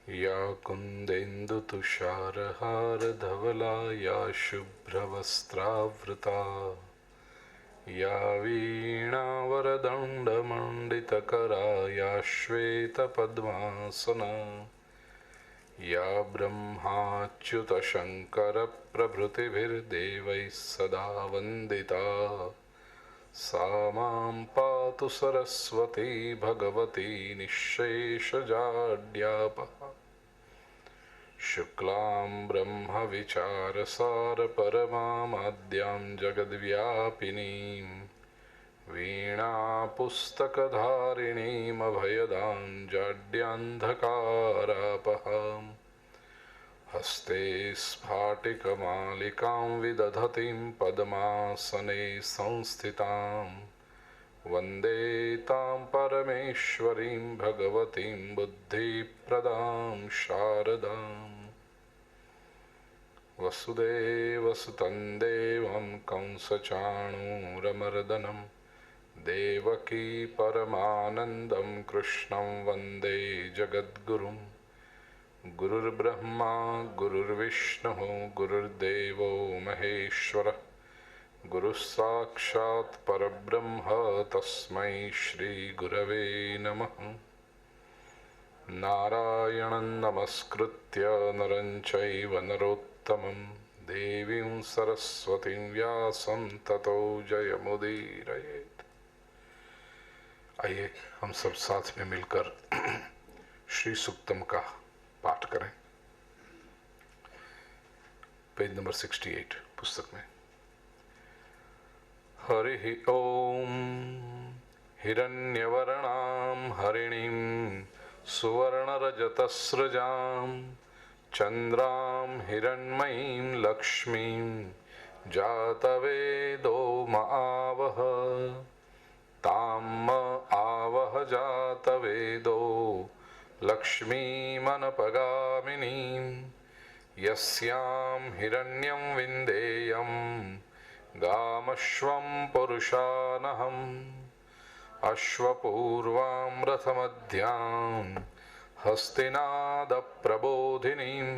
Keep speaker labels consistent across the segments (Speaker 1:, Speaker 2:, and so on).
Speaker 1: या कुन्देन्दुतुषारहारधवला या शुभ्रवस्त्रावृता या वीणावरदण्डमण्डितकरा या श्वेतपद्मासना या ब्रह्माच्युतशङ्करप्रभृतिभिर्देवैः सदा वन्दिता सा मां पातु सरस्वती भगवती निःशेषजाड्यापहा शुक्लां ब्रह्मविचारसारपरमामाद्यां जगद्व्यापिनीं वीणापुस्तकधारिणीमभयदां जाड्यान्धकारापहां हस्ते स्फाटिकमालिकां विदधतीं पद्मासने संस्थितां वन्दे तां परमेश्वरीं भगवतीं बुद्धिप्रदां शारदाम् वसुदेवसुतं देवं कंसचाणूरमर्दनं देवकी परमानन्दं कृष्णं वन्दे जगद्गुरुं गुरुर्ब्रह्मा गुरुर्विष्णुः गुरुर्देवो महेश्वरः गुरुस्साक्षात् परब्रह्म तस्मै श्रीगुरवे नमः। नारायणं नमस्कृत्य नरं चैव नरोत्तमं देवीं सरस्वतीं व्यासं ततो जयमुदीरयेत्। आइए हम सब साथ में मिलकर श्री सूक्तम का पाठ करें। पेज नंबर 68 पुस्तक में। हरिः ओम हिरण्यवर्णां हरिणीं सुवर्णरजतस्रजां चन्द्रां हिरण्मयीं लक्ष्मीं जातवेदो आवह ताम् आवह जातवेदो लक्ष्मीमनपगामिनीं यस्यां हिरण्यं विन्देयं गामश्वं पुरुषानहम् अश्वपूर्वां रथमध्यां हस्तिनादप्रबोधिनीं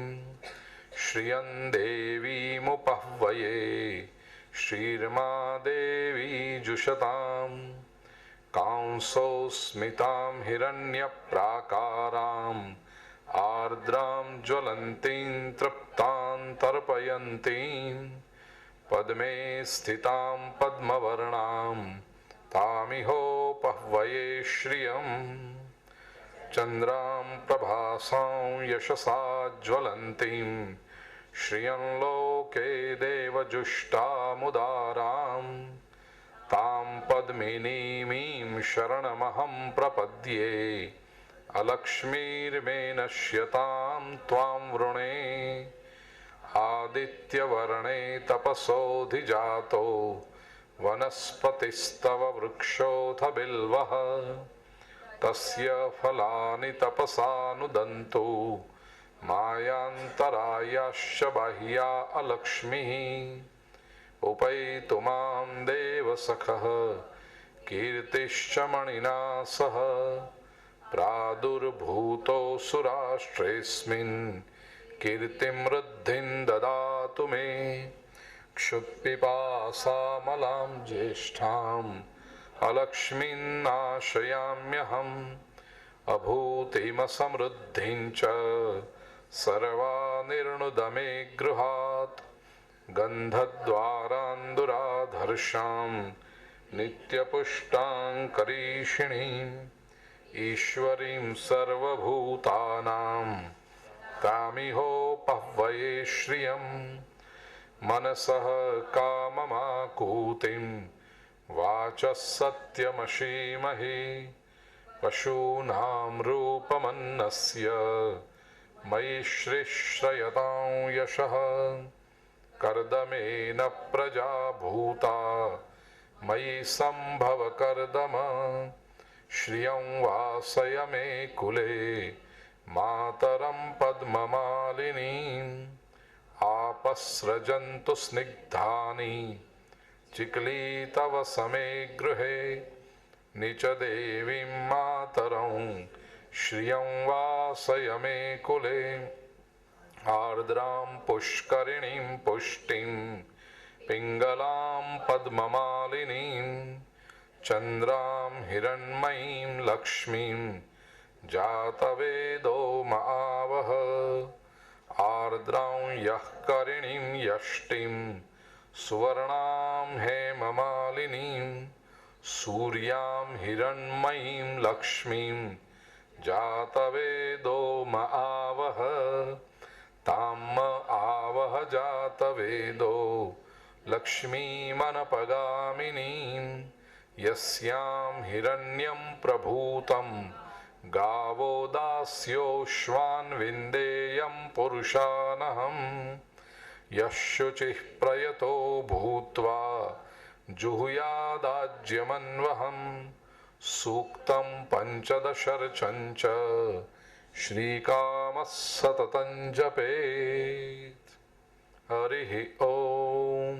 Speaker 1: श्रियं देवीमुपह्वये श्रीर्मा देवी जुषतां कांसोऽस्मितां हिरण्यप्राकाराम् आर्द्रां ज्वलन्तीं तृप्तां तर्पयन्तीं पद्मे स्थितां पद्मवर्णां तामिहोपह्वये श्रियम् चन्द्रां प्रभासां यशसा ज्वलन्तीं श्रियं लोके देवजुष्टामुदारां तां पद्मिनीमीं शरणमहं प्रपद्ये अलक्ष्मीर्मे नश्यतां त्वां वृणे आदित्यवर्णे तपसोऽधिजातो वनस्पतिस्तव वृक्षोऽथ बिल्वः तस्य फलानि तपसानुदन्तु मायान्तरायाश्च बाह्या अलक्ष्मीः उपैतु मां देवसखः कीर्तिश्च मणिना सह प्रादुर्भूतोऽसुराष्ट्रेऽस्मिन् कीर्तिं वृद्धिं ददातु मे क्षुत्पिपासामलां ज्येष्ठाम् अलक्ष्मीं नाशयाम्यहम् अभूतिमसमृद्धिं च सर्वानिर्णुद मे गृहात् गन्धद्वारान्दुराधर्षां नित्यपुष्टां करीषिणीम् ईश्वरीं सर्वभूतानां तामिहोपह्वये श्रियं मनसः काममाकूतिं वाचः सत्यमशीमहि पशूनां रूपमन्नस्य मयि श्रीश्रयतां यशः कर्दमेन प्रजा भूता मयि सम्भव कर्दम श्रियं वासय मे कुले मातरं पद्ममालिनीम् आपस्रजन्तु स्निग्धानि चिक्लीतव समे गृहे निच देवीं मातरं श्रियं वासय मे कुले आर्द्रां पुष्करिणीं पुष्टिं पिङ्गलां पद्ममालिनीं चन्द्रां हिरण्मयीं लक्ष्मीं जातवेदो महावह आर्द्रां यः करिणीं यष्टिं सुवर्णां हेममालिनीं सूर्यां हिरण्मयीं लक्ष्मीं जातवेदो महावह ताम आवह जातवेदो लक्ष्मीमनपगामिनीं यस्यां हिरण्यं प्रभूतं गावो दास्योश्वान् विन्देयं पुरुषानहं यः शुचिः प्रयतो भूत्वा जुहुयादाज्यमन्वहम् सूक्तं पंचदशर्चं च श्रीकामः सततं जपेत्। हरिः ओम।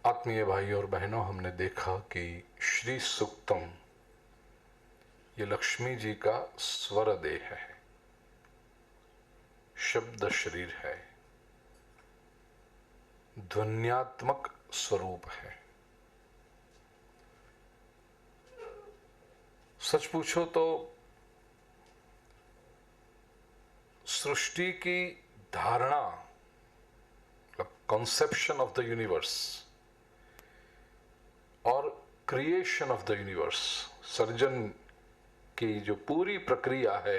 Speaker 1: आत्मीय भाई और बहनों, हमने देखा कि श्री सूक्तम ये लक्ष्मी जी का स्वर देह है, शब्द शरीर है, ध्वन्यात्मक स्वरूप है। सच पूछो तो सृष्टि की धारणा, कॉन्सेप्शन ऑफ द यूनिवर्स और creation of the universe, surgeon की जो पूरी प्रक्रिया है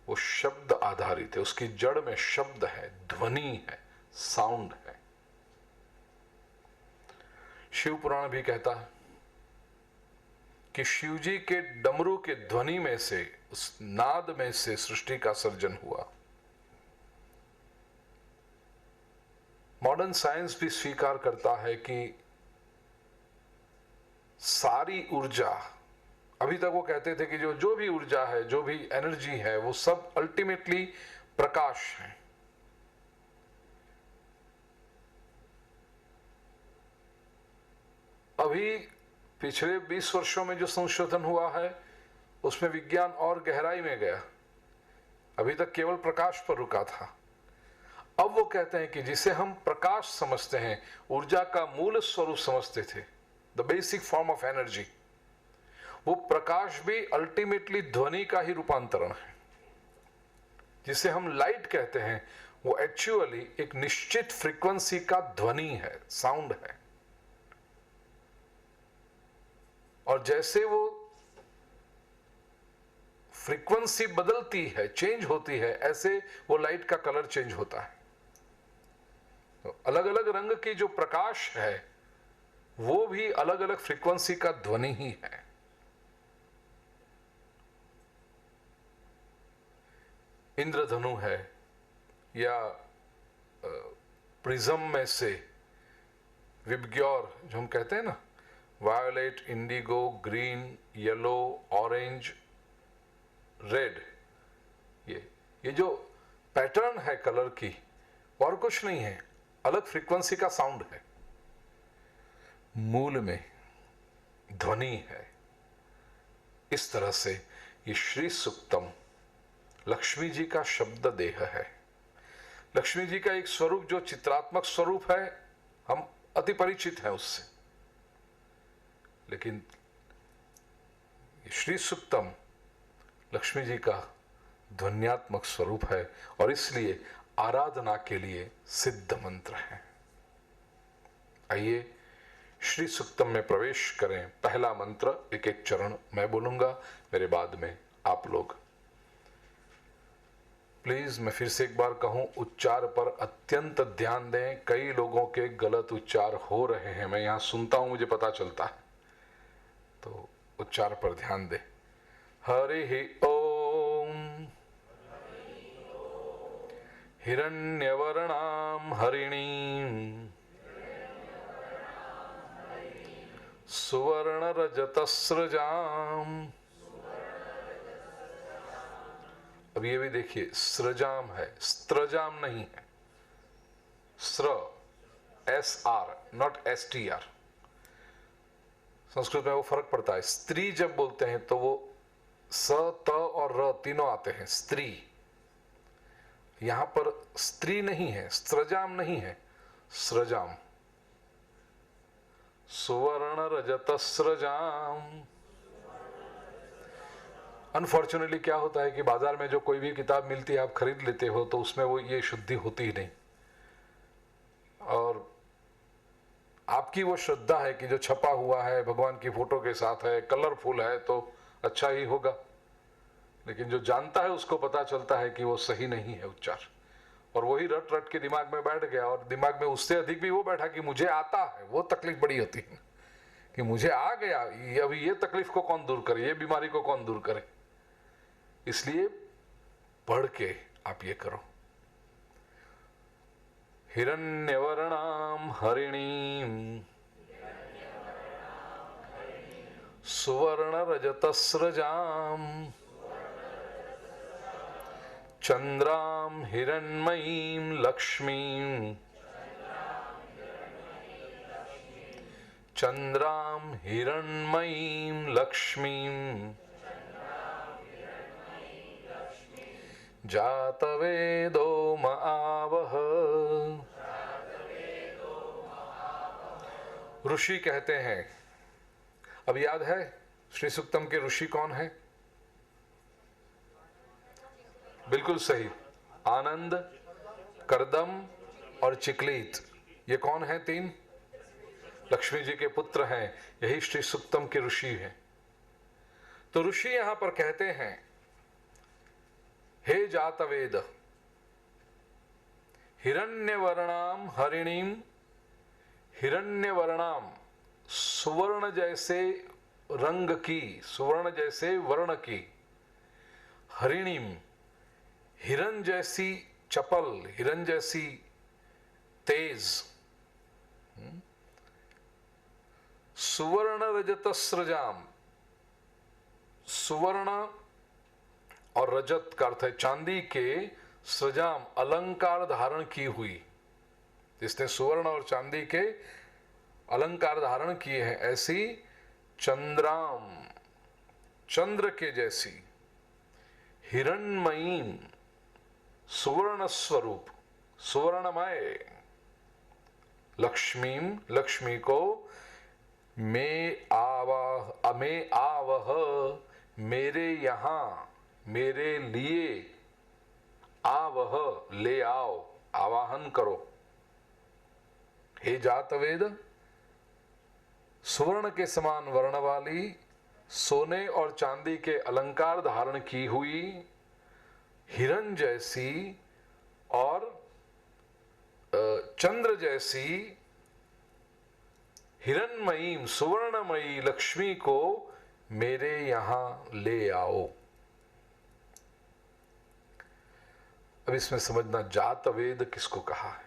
Speaker 1: वो शब्द आधारित है। उसकी जड़ में शब्द है, ध्वनि है, साउंड है। शिव पुराण भी कहता है कि शिव जी के डमरू के ध्वनि में से, उस नाद में से सृष्टि का सर्जन हुआ। मॉडर्न साइंस भी स्वीकार करता है कि सारी ऊर्जा, अभी तक वो कहते थे कि जो भी ऊर्जा है, जो भी एनर्जी है, वो सब अल्टीमेटली प्रकाश है। अभी पिछले 20 वर्षों में जो संशोधन हुआ है उसमें विज्ञान और गहराई में गया। अभी तक केवल प्रकाश पर रुका था। अब वो कहते हैं कि जिसे हम प्रकाश समझते हैं, ऊर्जा का मूल स्वरूप समझते थे, the basic form of energy, वो प्रकाश भी अल्टीमेटली ध्वनि का ही रूपांतरण है। जिसे हम लाइट कहते हैं वो एक्चुअली एक निश्चित फ्रीक्वेंसी का ध्वनि है, साउंड है। और जैसे वो फ्रीक्वेंसी बदलती है, चेंज होती है, ऐसे वो लाइट का कलर चेंज होता है। तो अलग अलग रंग की जो प्रकाश है वो भी अलग अलग फ्रीक्वेंसी का ध्वनि ही है। इंद्रधनु है या प्रिज्म में से विबग्योर, जो हम कहते हैं ना, violet, Indigo, green, yellow, orange, red, ये जो पैटर्न है कलर की, और कुछ नहीं है, अलग फ्रीक्वेंसी का साउंड है। मूल में ध्वनि है। इस तरह से ये श्री सूक्तम लक्ष्मी जी का शब्द देह है। लक्ष्मी जी का एक स्वरूप जो चित्रात्मक स्वरूप है, हम अति परिचित हैं उससे, लेकिन श्री सूक्तम लक्ष्मी जी का ध्वन्यात्मक स्वरूप है और इसलिए आराधना के लिए सिद्ध मंत्र है। आइए श्री सूक्तम में प्रवेश करें। पहला मंत्र, एक एक चरण मैं बोलूंगा, मेरे बाद में आप लोग। प्लीज मैं फिर से एक बार कहूं, उच्चार पर अत्यंत ध्यान दें। कई लोगों के गलत उच्चार हो रहे हैं, मैं यहां सुनता हूं, मुझे पता चलता है, तो उच्चार पर ध्यान दें। हरि ओम। हिरण्यवर्णां हरिणीं सुवर्णरजतस्रजाम्। अब ये भी देखिए, स्रजाम है, स्त्रजाम नहीं है। स्र, SR, नॉट STR। संस्कृत में वो फर्क पड़ता है। स्त्री जब बोलते हैं तो वो स, त और र तीनों आते हैं, स्त्री। यहां पर स्त्री नहीं है, स्त्रजाम नहीं है, स्रजाम। सुवर्ण रजत स्रजाम। अनफॉर्चुनेटली क्या होता है कि बाजार में जो कोई भी किताब मिलती है, आप खरीद लेते हो, तो उसमें वो ये शुद्धि होती ही नहीं। और आपकी वो श्रद्धा है कि जो छपा हुआ है भगवान की फोटो के साथ है, कलरफुल है, तो अच्छा ही होगा। लेकिन जो जानता है उसको पता चलता है कि वो सही नहीं है उच्चार, और वही रट रट के दिमाग में बैठ गया। और दिमाग में उससे अधिक भी वो बैठा कि मुझे आता है, वो तकलीफ बड़ी होती है कि मुझे आ गया, अभी ये तकलीफ को कौन दूर करे, ये बीमारी को कौन दूर करे। इसलिए पढ़ के आप ये करो। हिरण्यवर्णाम हरिणीम सुवर्ण रजतस्रजाम चंद्राम हिरण्मयीम लक्ष्मीम चंद्राम हिरण्मयीम लक्ष्मीम जातवेदो महावह। ऋषि कहते हैं, अब याद है श्री सूक्तम के ऋषि कौन है? बिल्कुल सही, आनंद, करदम और चिकलीत। ये कौन है? तीन लक्ष्मी जी के पुत्र हैं, यही श्री सूक्तम के ऋषि हैं। तो ऋषि यहां पर कहते हैं, हे जातवेद, हिरण्यवर्णाम हरिणीम, हिरण्यवर्णाम सुवर्ण जैसे रंग की, सुवर्ण जैसे वर्ण की, हरिणीम हिरण जैसी चपल, हिरण जैसी तेज, सुवर्ण रजत स्रजाम, सुवर्ण और रजत का अर्थ है चांदी के, स्रजाम अलंकार धारण की हुई, जिसने सुवर्ण और चांदी के अलंकार धारण किए हैं, ऐसी चंद्राम चंद्र के जैसी, हिरण्मयीम सुवर्ण स्वरूप सुवर्णमय, लक्ष्मीम लक्ष्मी को, में आवह मेरे यहां, मेरे लिए, आवह ले आओ, आवाहन करो। हे जातवेद, सुवर्ण के समान वर्ण वाली, सोने और चांदी के अलंकार धारण की हुई, हिरण जैसी और चंद्र जैसी, हिरण्मयीम सुवर्णमयी लक्ष्मी को मेरे यहां ले आओ। अब इसमें समझना, जातवेद किसको कहा है।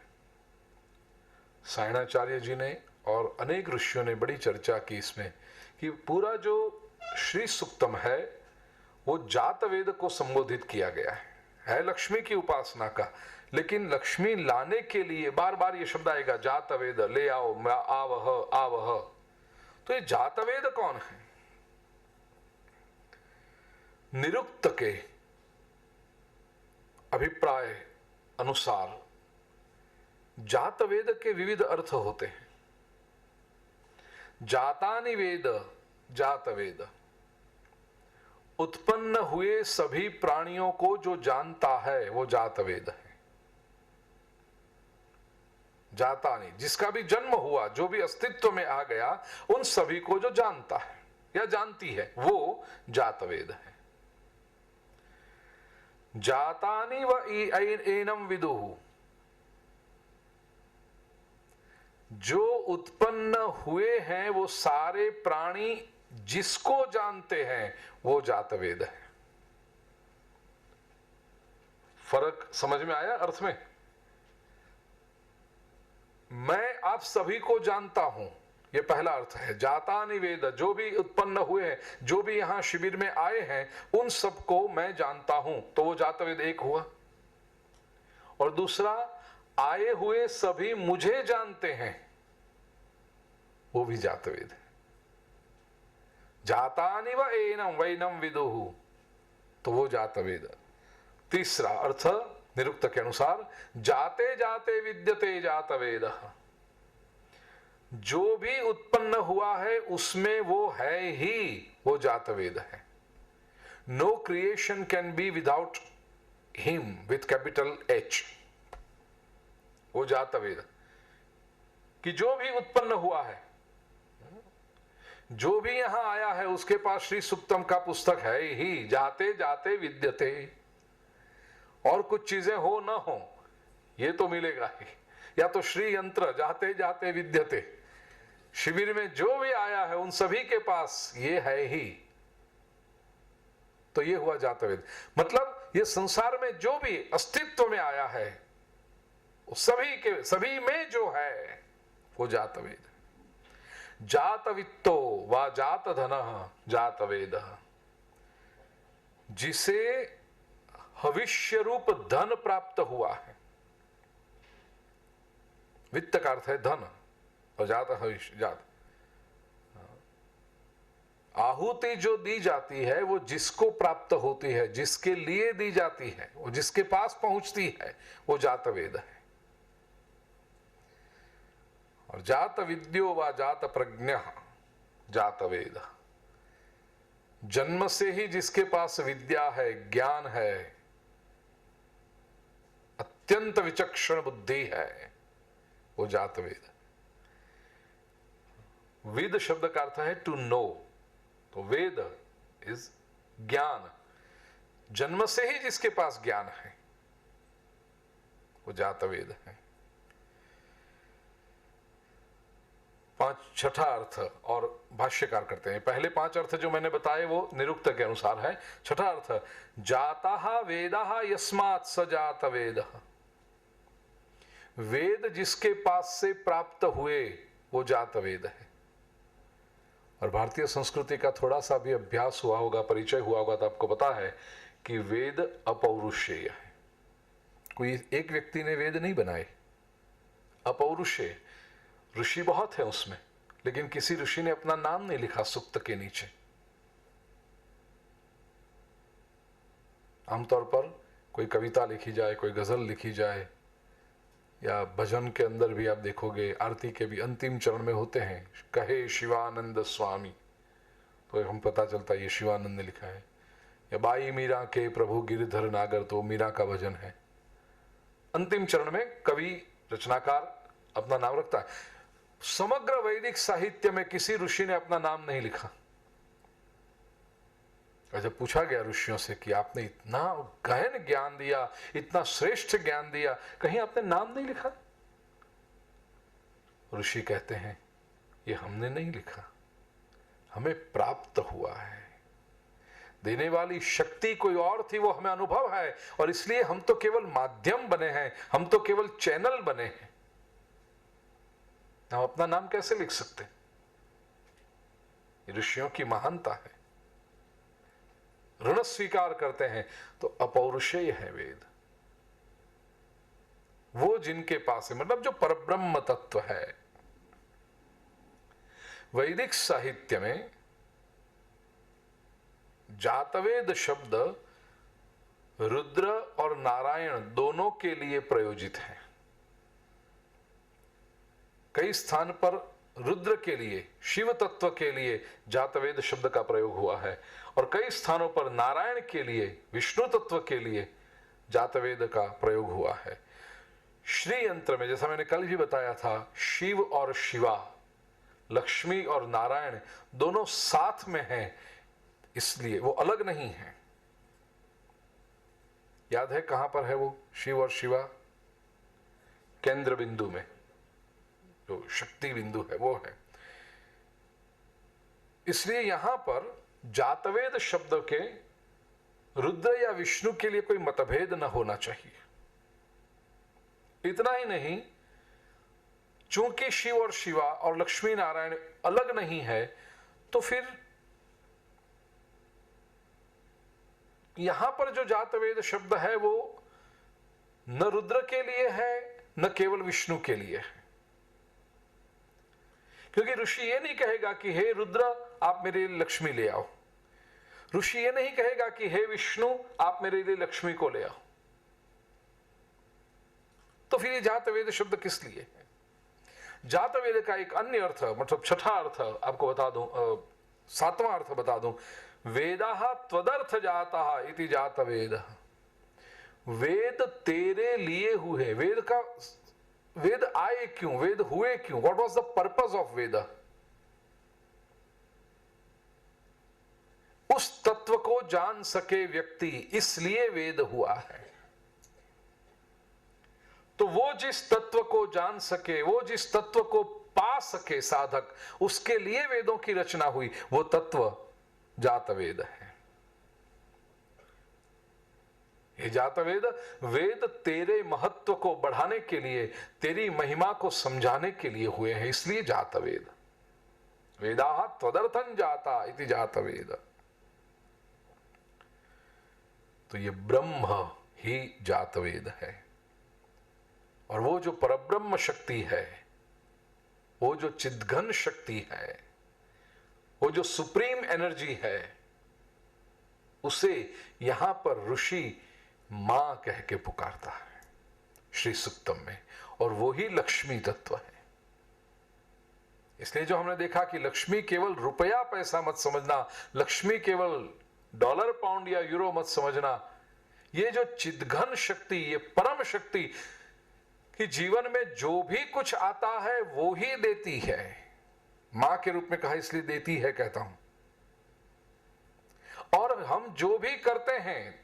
Speaker 1: सायणाचार्य जी ने और अनेक ऋषियों ने बड़ी चर्चा की इसमें, कि पूरा जो श्री सूक्तम है वो जातवेद को संबोधित किया गया है लक्ष्मी की उपासना का। लेकिन लक्ष्मी लाने के लिए बार बार ये शब्द आएगा, जातवेद ले आओ, आवह आवह। तो ये जातवेद कौन है? निरुक्त के अभिप्राय अनुसार जातवेद के विविध अर्थ होते हैं। जातानि वेद, जातवेद उत्पन्न हुए सभी प्राणियों को जो जानता है वो जातवेद है। जातानि जिसका भी जन्म हुआ, जो भी अस्तित्व में आ गया, उन सभी को जो जानता है या जानती है वो जातवेद है। जातानि व एनम विदुः, जो उत्पन्न हुए हैं वो सारे प्राणी जिसको जानते हैं वो जातवेद है। फर्क समझ में आया अर्थ में? मैं आप सभी को जानता हूं, ये पहला अर्थ है। जातानि वेद, जो भी उत्पन्न हुए हैं, जो भी यहां शिविर में आए हैं, उन सबको मैं जानता हूं, तो वो जातवेद एक हुआ। और दूसरा, आए हुए सभी मुझे जानते हैं, वो भी जातवेद है। जातानि व एनम वैनम विदुहु, तो वो जात वेद। तीसरा अर्थ निरुक्त के अनुसार जाते जाते विद्यते जात वेद, जो भी उत्पन्न हुआ है उसमें वो है ही, वो जात वेद है। No creation can be without him with capital H, वो जात वेद। कि जो भी उत्पन्न हुआ है, जो भी यहां आया है, उसके पास श्री सुक्तम का पुस्तक है ही, जाते जाते विद्यते। और कुछ चीजें हो ना हो ये तो मिलेगा ही, या तो श्री यंत्र जाते जाते विद्यते, शिविर में जो भी आया है उन सभी के पास ये है ही, तो ये हुआ जातवेद। मतलब ये संसार में जो भी अस्तित्व में आया है सभी में जो है वो जातवेद। जातवित्तो वा जात धन जातवेद, जिसे भविष्य रूप धन प्राप्त हुआ है। वित्त का अर्थ है धन और जात भविष्य जात। आहुति जो दी जाती है वो जिसको प्राप्त होती है, जिसके लिए दी जाती है, वो जिसके पास पहुंचती है, वो जातवेद है। और जात विद्यो वा जात प्रज्ञ जातवेद, जन्म से ही जिसके पास विद्या है, ज्ञान है, अत्यंत विचक्षण बुद्धि है, वो जातवेद। वेद शब्द का अर्थ है टू नो, तो वेद इज ज्ञान। जन्म से ही जिसके पास ज्ञान है वो जातवेद है। छठा अर्थ और भाष्यकार करते हैं। पहले 5 अर्थ जो मैंने बताए वो निरुक्त के अनुसार है। छठा अर्थ, जाताः वेदाः यस्मात् स जातवेदः, वेद जिसके पास से प्राप्त हुए वो जातवेद है। और भारतीय संस्कृति का थोड़ा सा भी अभ्यास हुआ होगा, परिचय हुआ होगा, तो आपको पता है कि वेद अपौरुषेय है। कोई एक व्यक्ति ने वेद नहीं बनाए, अपौरुषेय। ऋषि बहुत है उसमें, लेकिन किसी ऋषि ने अपना नाम नहीं लिखा सूक्त के नीचे। आमतौर पर कोई कविता लिखी जाए, कोई गजल लिखी जाए, या भजन के अंदर भी आप देखोगे, आरती के भी अंतिम चरण में होते हैं, कहे शिवानंद स्वामी, तो हम पता चलता है ये शिवानंद ने लिखा है। या बाई मीरा के प्रभु गिरधर नागर, तो मीरा का भजन है। अंतिम चरण में कवि रचनाकार अपना नाम रखता है। समग्र वैदिक साहित्य में किसी ऋषि ने अपना नाम नहीं लिखा। और जब पूछा गया ऋषियों से कि आपने इतना गहन ज्ञान दिया, इतना श्रेष्ठ ज्ञान दिया, कहीं आपने नाम नहीं लिखा? ऋषि कहते हैं ये हमने नहीं लिखा, हमें प्राप्त हुआ है। देने वाली शक्ति कोई और थी, वो हमें अनुभव है, और इसलिए हम तो केवल माध्यम बने हैं, हम तो केवल चैनल बने हैं। हम अपना नाम कैसे लिख सकते? ऋषियों की महानता है। ऋण स्वीकार करते हैं तो अपौरुषेय है वेद, वो जिनके पास है, मतलब जो परब्रह्म तत्व है। वैदिक साहित्य में जातवेद शब्द रुद्र और नारायण दोनों के लिए प्रयोजित है। कई स्थान पर रुद्र के लिए, शिव तत्व के लिए जातवेद शब्द का प्रयोग हुआ है, और कई स्थानों पर नारायण के लिए, विष्णु तत्व के लिए जातवेद का प्रयोग हुआ है। श्री यंत्र में, जैसा मैंने कल भी बताया था, शिव और शिवा, लक्ष्मी और नारायण दोनों साथ में हैं, इसलिए वो अलग नहीं है। याद है कहां पर है वो शिव और शिवा? केंद्र बिंदु में, जो शक्ति बिंदु है वो है। इसलिए यहां पर जातवेद शब्द के रुद्र या विष्णु के लिए कोई मतभेद न होना चाहिए। इतना ही नहीं, चूंकि शिव और शिवा और लक्ष्मी नारायण अलग नहीं है, तो फिर यहां पर जो जातवेद शब्द है वो न रुद्र के लिए है, न केवल विष्णु के लिए है। क्योंकि ऋषि ये नहीं कहेगा कि हे रुद्र आप मेरे लिए लक्ष्मी ले आओ। ऋषि ये नहीं कहेगा कि हे विष्णु आप मेरे लिए लक्ष्मी को ले आओ। तो फिर ये जातवेद शब्द किस लिए है? जातवेद का एक अन्य अर्थ, मतलब छठा अर्थ आपको बता दूं, सातवां अर्थ बता दूं, वेदाः त्वदर्थ जाताः इति जातवेद। वेद तेरे लिए हुए। वेद आए क्यों, वेद हुए क्यों, what was the purpose of Veda? उस तत्व को जान सके व्यक्ति, इसलिए वेद हुआ है। तो वो जिस तत्व को जान सके, वो जिस तत्व को पा सके साधक, उसके लिए वेदों की रचना हुई। वो तत्व जातवेद है। ये जातवेद, वेद तेरे महत्व को बढ़ाने के लिए, तेरी महिमा को समझाने के लिए हुए हैं, इसलिए जातवेद। वेदाः त्वदर्थं जाता इति जातवेद। तो ये ब्रह्म ही जातवेद है। और वो जो परब्रह्म शक्ति है, वो जो चिद्घन शक्ति है, वो जो सुप्रीम एनर्जी है, उसे यहां पर ऋषि मां कह के पुकारता है श्री सुक्तम में। और वो ही लक्ष्मी तत्व है। इसलिए जो हमने देखा कि लक्ष्मी केवल रुपया पैसा मत समझना, लक्ष्मी केवल डॉलर पाउंड या यूरो मत समझना। ये जो चिद्घन शक्ति, ये परम शक्ति कि जीवन में जो भी कुछ आता है वो ही देती है। मां के रूप में कहा इसलिए देती है कहता हूं। और हम जो भी करते हैं,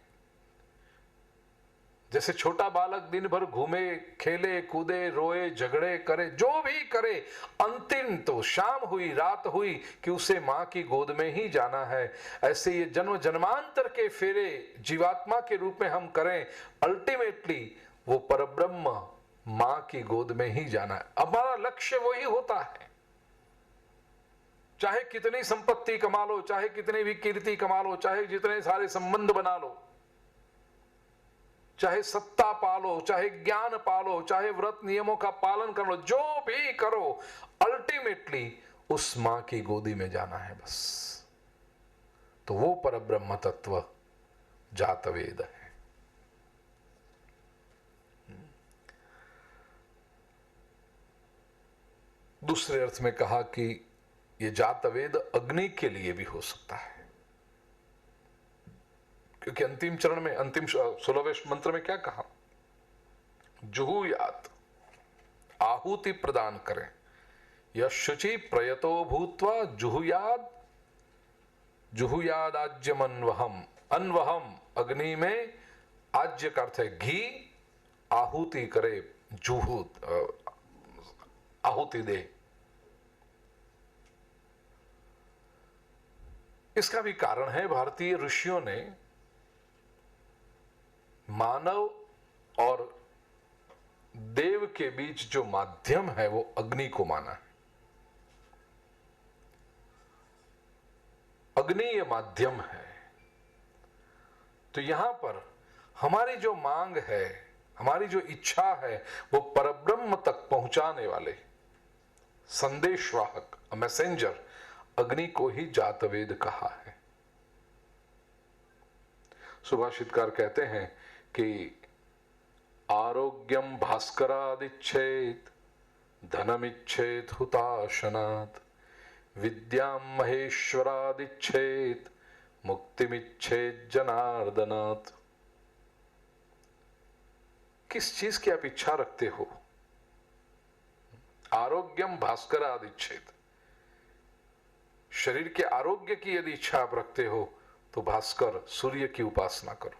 Speaker 1: जैसे छोटा बालक दिन भर घूमे, खेले कूदे, रोए, झगड़े करे, जो भी करे, अंतिम तो शाम हुई, रात हुई कि उसे मां की गोद में ही जाना है। ऐसे ये जन्म जन्मांतर के फेरे जीवात्मा के रूप में हम करें, अल्टीमेटली वो परब्रह्म मां की गोद में ही जाना है। हमारा लक्ष्य वही होता है। चाहे कितनी संपत्ति कमा लो, चाहे कितनी भी कीर्ति कमा लो, चाहे जितने सारे संबंध बना लो, चाहे सत्ता पालो, चाहे ज्ञान पालो, चाहे व्रत नियमों का पालन कर लो, जो भी करो, अल्टीमेटली उस मां की गोदी में जाना है बस। तो वो परब्रह्म तत्व जातवेद है। दूसरे अर्थ में कहा कि ये जातवेद अग्नि के लिए भी हो सकता है, क्योंकि अंतिम चरण में, अंतिम 16वें मंत्र में क्या कहा? जुहुयात, आहुति प्रदान करें। यह शुचि प्रयतो भूत्वा जुहुयाद, जुहुयाद आज्यम अन्वहम। अन्वहम अग्नि में, आज्य का अर्थ है घी, आहुति करे, जुहूत आहुति दे। इसका भी कारण है, भारतीय ऋषियों ने मानव और देव के बीच जो माध्यम है वो अग्नि को माना है। अग्नि ये माध्यम है। तो यहां पर हमारी जो मांग है, हमारी जो इच्छा है, वो परब्रह्म तक पहुंचाने वाले संदेशवाहक, मैसेंजर, अग्नि को ही जातवेद कहा है। सुभाषितकार कहते हैं कि आरोग्यम भास्करादिच्छेद, धनमिच्छेद हुताशनात्, विद्याम महेश्वरादिच्छेद, मुक्तिमिच्छेद जनार्दनात्। किस चीज की आप इच्छा रखते हो? आरोग्यम भास्करादिच्छेद, शरीर के आरोग्य की यदि इच्छा आप रखते हो तो भास्कर सूर्य की उपासना करो।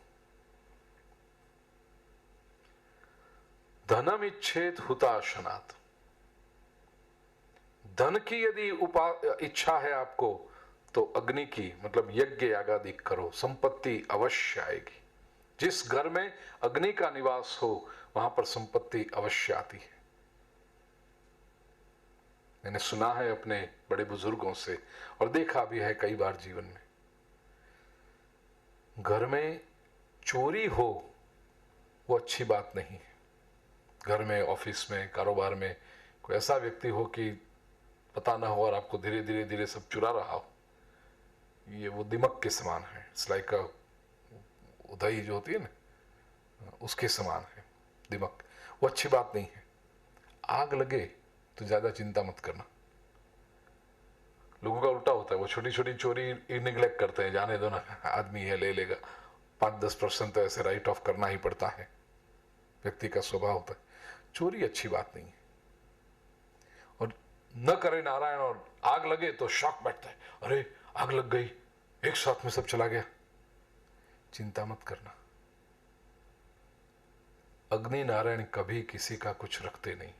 Speaker 1: धनम इच्छेद हुताशनात्, धन की यदि इच्छा है आपको तो अग्नि की, मतलब यज्ञ यागादि करो, संपत्ति अवश्य आएगी। जिस घर में अग्नि का निवास हो वहां पर संपत्ति अवश्य आती है। मैंने सुना है अपने बड़े बुजुर्गों से और देखा भी है कई बार जीवन में, घर में चोरी हो वो अच्छी बात नहीं है। घर में, ऑफिस में, कारोबार में कोई ऐसा व्यक्ति हो कि पता ना हो और आपको धीरे धीरे सब चुरा रहा हो, ये वो दिमक के समान है, इट्स लाइक अ उधई जो होती है ना, उसके समान है दिमक। वो अच्छी बात नहीं है। आग लगे तो ज्यादा चिंता मत करना। लोगों का उल्टा होता है, वो छोटी छोटी चोरी निगलेक्ट करते हैं, जाने दो ना, आदमी है ले लेगा। 5-10% तो ऐसे राइट ऑफ करना ही पड़ता है, व्यक्ति का स्वभाव होता है। चोरी अच्छी बात नहीं है। और न करे नारायण और आग लगे तो शॉक बैठता है, अरे आग लग गई, एक साथ में सब चला गया। चिंता मत करना। अग्नि नारायण कभी किसी का कुछ रखते नहीं।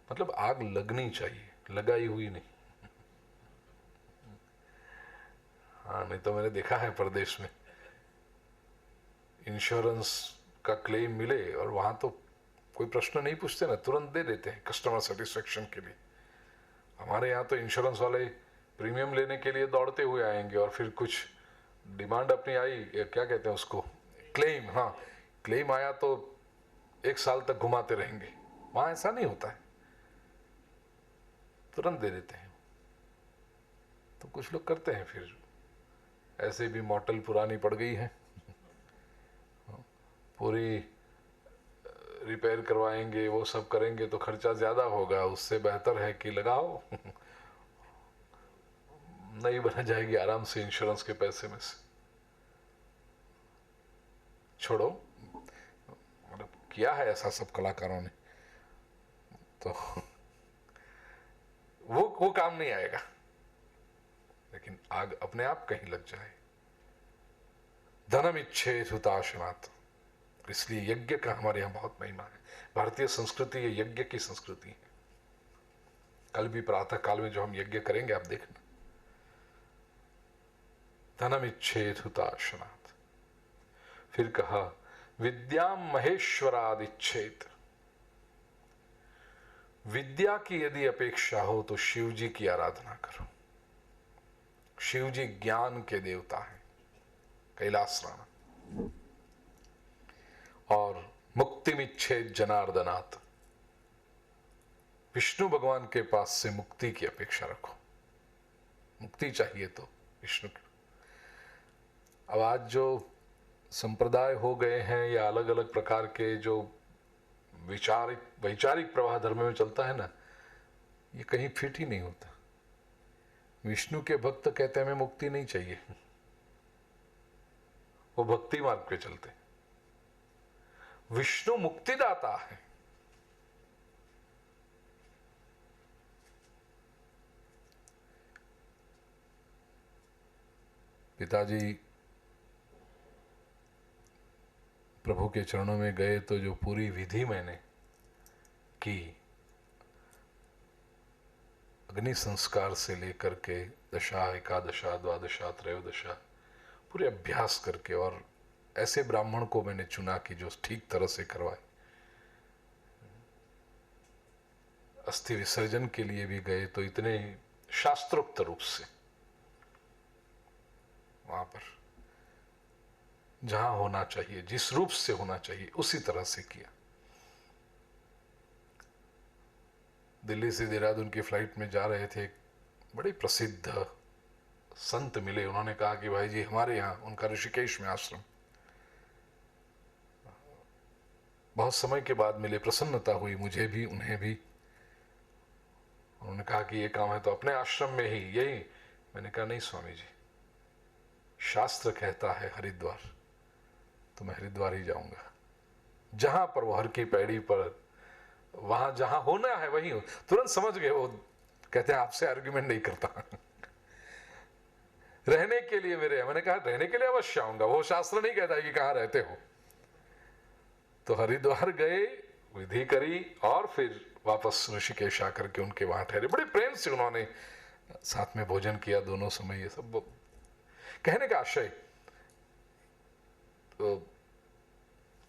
Speaker 1: मतलब आग लगनी चाहिए, लगाई हुई नहीं। हाँ, नहीं तो मैंने देखा है प्रदेश में इंश्योरेंस का क्लेम मिले और वहां तो कोई प्रश्न नहीं पूछते ना, तुरंत दे देते हैं कस्टमर सेटिस्फेक्शन के लिए। हमारे यहाँ तो इंश्योरेंस वाले प्रीमियम लेने के लिए दौड़ते हुए आएंगे और फिर कुछ डिमांड अपनी आई, क्या कहते हैं उसको, क्लेम। हाँ, क्लेम आया तो 1 साल तक घुमाते रहेंगे। वहां ऐसा नहीं होता है, तुरंत दे देते हैं। तो कुछ लोग करते हैं, फिर ऐसे भी मॉडल पुरानी पड़ गई है, पूरी रिपेयर करवाएंगे, वो सब करेंगे तो खर्चा ज्यादा होगा। उससे बेहतर है कि लगाओ, नई बना जाएगी आराम से इंश्योरेंस के पैसे में से। छोड़ो, मतलब किया है ऐसा सब कलाकारों ने, तो वो काम नहीं आएगा। लेकिन आग अपने आप कहीं लग जाए। धनम इच्छेत हुताशनात्, इसलिए यज्ञ का हमारे यहां बहुत महिमा है। भारतीय संस्कृति ये यज्ञ की संस्कृति है। कल भी प्रातः काल में जो हम यज्ञ करेंगे, आप देखना। धनम इच्छेत हुताशनात्। फिर कहा विद्याम महेश्वराद इच्छेत। विद्या की यदि अपेक्षा हो तो शिव जी की आराधना करो। शिव जी ज्ञान के देवता हैं, कैलाश राणा। और मुक्तिमिच्छेद जनार्दनात्, विष्णु भगवान के पास से मुक्ति की अपेक्षा रखो। मुक्ति चाहिए तो विष्णु की। अब आज जो संप्रदाय हो गए हैं या अलग अलग प्रकार के जो वैचारिक प्रवाह धर्म में चलता है ना, ये कहीं फिट ही नहीं होता। विष्णु के भक्त कहते हैं हमें मुक्ति नहीं चाहिए, वो भक्ति मार्ग पे चलते। विष्णु मुक्तिदाता है। पिताजी प्रभु के चरणों में गए तो जो पूरी विधि मैंने की, अग्नि संस्कार से लेकर के दशा, एकादशा, द्वादशा, त्रयोदशा, पूरे अभ्यास करके, और ऐसे ब्राह्मण को मैंने चुना कि जो ठीक तरह से करवाए। अस्थि विसर्जन के लिए भी गए तो इतने शास्त्रोक्त रूप से वहां पर जहां होना चाहिए, जिस रूप से होना चाहिए, उसी तरह से किया। दिल्ली से देहरादून की फ्लाइट में जा रहे थे, एक बड़े प्रसिद्ध संत मिले। उन्होंने कहा कि भाई जी हमारे यहाँ, उनका ऋषिकेश में आश्रम, बहुत समय के बाद मिले, प्रसन्नता हुई मुझे भी उन्हें भी। उन्होंने कहा कि ये काम है तो अपने आश्रम में ही, यही। मैंने कहा नहीं स्वामी जी, शास्त्र कहता है हरिद्वार, तो मैं हरिद्वार ही जाऊंगा। जहां पर वो हर की पैड़ी पर, वहां जहां होना है वहीं हो। तुरंत समझ गए वो। कहते हैं आपसे आर्ग्यूमेंट नहीं करता। रहने के लिए मेरे, मैंने कहा रहने के लिए अवश्य आऊंगा, वो शास्त्र नहीं कहता है कि कहां रहते हो। तो हरिद्वार गए, विधि करी और फिर वापस ऋषिकेश आकर के उनके वहां ठहरे। बड़े प्रेम से उन्होंने साथ में भोजन किया दोनों समय। ये सब कहने का आशय, तो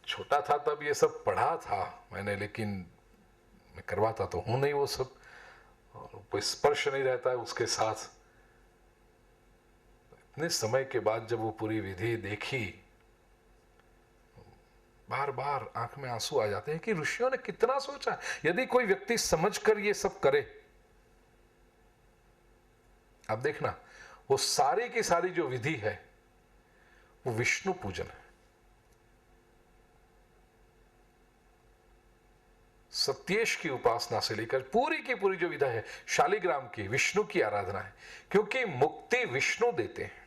Speaker 1: छोटा था तब ये सब पढ़ा था मैंने, लेकिन मैं करवाता तो हूं नहीं वो सब, और कोई स्पर्श नहीं रहता है उसके साथ। इतने समय के बाद जब वो पूरी विधि देखी, बार बार आंख में आंसू आ जाते हैं कि ऋषियों ने कितना सोचा। यदि कोई व्यक्ति समझकर ये सब करे आप देखना, वो सारी की सारी जो विधि है वो विष्णु पूजन है। सत्येश की उपासना से लेकर पूरी की पूरी जो विधा है शालिग्राम की, विष्णु की आराधना है, क्योंकि मुक्ति विष्णु देते हैं।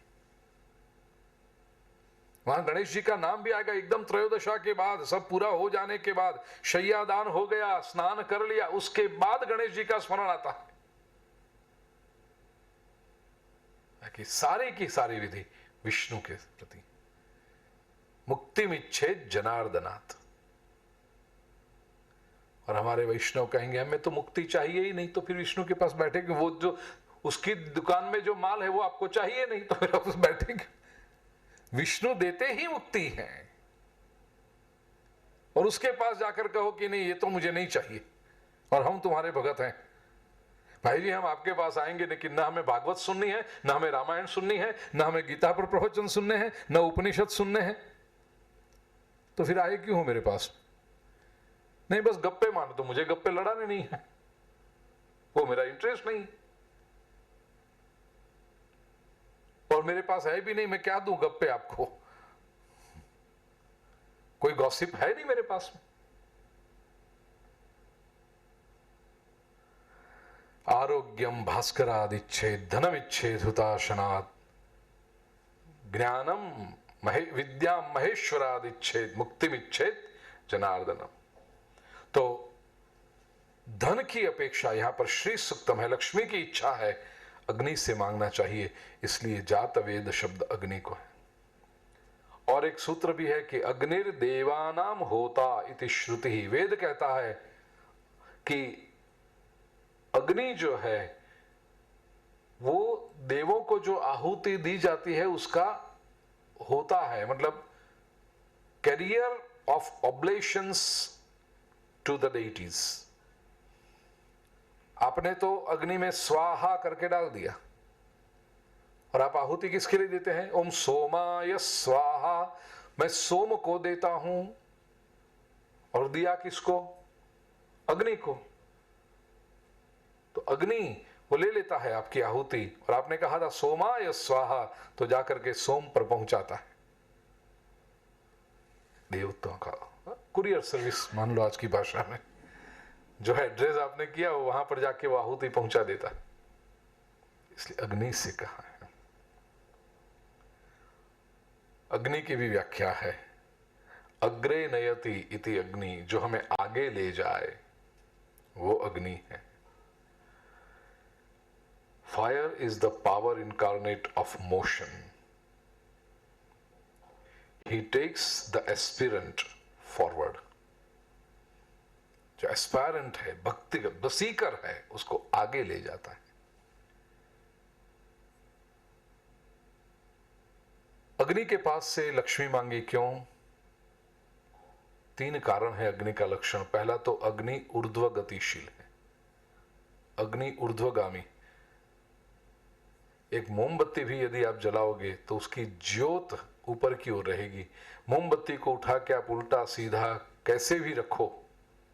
Speaker 1: वहां गणेश जी का नाम भी आएगा एकदम त्रयोदशा के बाद, सब पूरा हो जाने के बाद, शय्यादान हो गया, स्नान कर लिया, उसके बाद गणेश जी का स्मरण आता है कि सारी की सारी विधि विष्णु के प्रति। मुक्तिमिच्छेद जनार्दनात्। और हमारे वैष्णव कहेंगे हमें तो मुक्ति चाहिए ही नहीं, तो फिर विष्णु के पास बैठेंगे, वो जो उसकी दुकान में जो माल है वो आपको चाहिए नहीं, तो फिर आप उस बैठेंगे। विष्णु देते ही मुक्ति है, और उसके पास जाकर कहो कि नहीं ये तो मुझे नहीं चाहिए और हम तुम्हारे भगत हैं। भाई जी हम आपके पास आएंगे लेकिन ना हमें भागवत सुननी है, ना हमें रामायण सुननी है, ना हमें गीता पर प्रवचन सुनने हैं, ना उपनिषद सुनने हैं, तो फिर आए क्यों हो मेरे पास? नहीं बस गप्पे मार दो, मुझे गप्पे लड़ाने नहीं है, वो मेरा इंटरेस्ट नहीं, और मेरे पास है भी नहीं, मैं क्या दूं गप्पे आपको? कोई गॉसिप है नहीं मेरे पास में। आरोग्यम भास्करादिच्छेद धनमिच्छेद हुताशनात् ज्ञानम विद्या महेश्वरादिच्छेद मुक्तिमिच्छेद जनार्दनम। तो धन की अपेक्षा यहां पर श्री सुक्तम है, लक्ष्मी की इच्छा है, अग्नि से मांगना चाहिए, इसलिए जात वेद शब्द अग्नि को है। और एक सूत्र भी है कि अग्निर देवानाम होता इति श्रुति ही। वेद कहता है कि अग्नि जो है वो देवों को जो आहुति दी जाती है उसका होता है, मतलब carrier of oblations to the deities. आपने तो अग्नि में स्वाहा करके डाल दिया, और आप आहुति किसके लिए देते हैं? ओम सोमाय स्वाहा, मैं सोम को देता हूं, और दिया किसको? अग्नि को। तो अग्नि वो ले लेता है आपकी आहुति, और आपने कहा था सोमाय स्वाहा, तो जाकर के सोम पर पहुंचाता है। देवताओं का कुरियर सर्विस मान लो आज की भाषा में, जो एड्रेस आपने किया वो वहां पर जाके वो आहुति पहुंचा देता है, इसलिए अग्नि से कहा है। अग्नि की भी व्याख्या है, अग्रे नयति इति अग्नि, जो हमें आगे ले जाए वो अग्नि है। Fire is the power incarnate of motion, he takes the aspirant forward. जो एस्पायरेंट है, भक्तिगत बसीकर है, उसको आगे ले जाता है। अग्नि के पास से लक्ष्मी मांगी क्यों? 3 कारण है अग्नि का लक्षण। पहला तो अग्नि ऊर्ध्व गतिशील है, अग्नि ऊर्ध्वगामी। एक मोमबत्ती भी यदि आप जलाओगे तो उसकी ज्योत ऊपर की ओर रहेगी। मोमबत्ती को उठा के आप उल्टा सीधा कैसे भी रखो,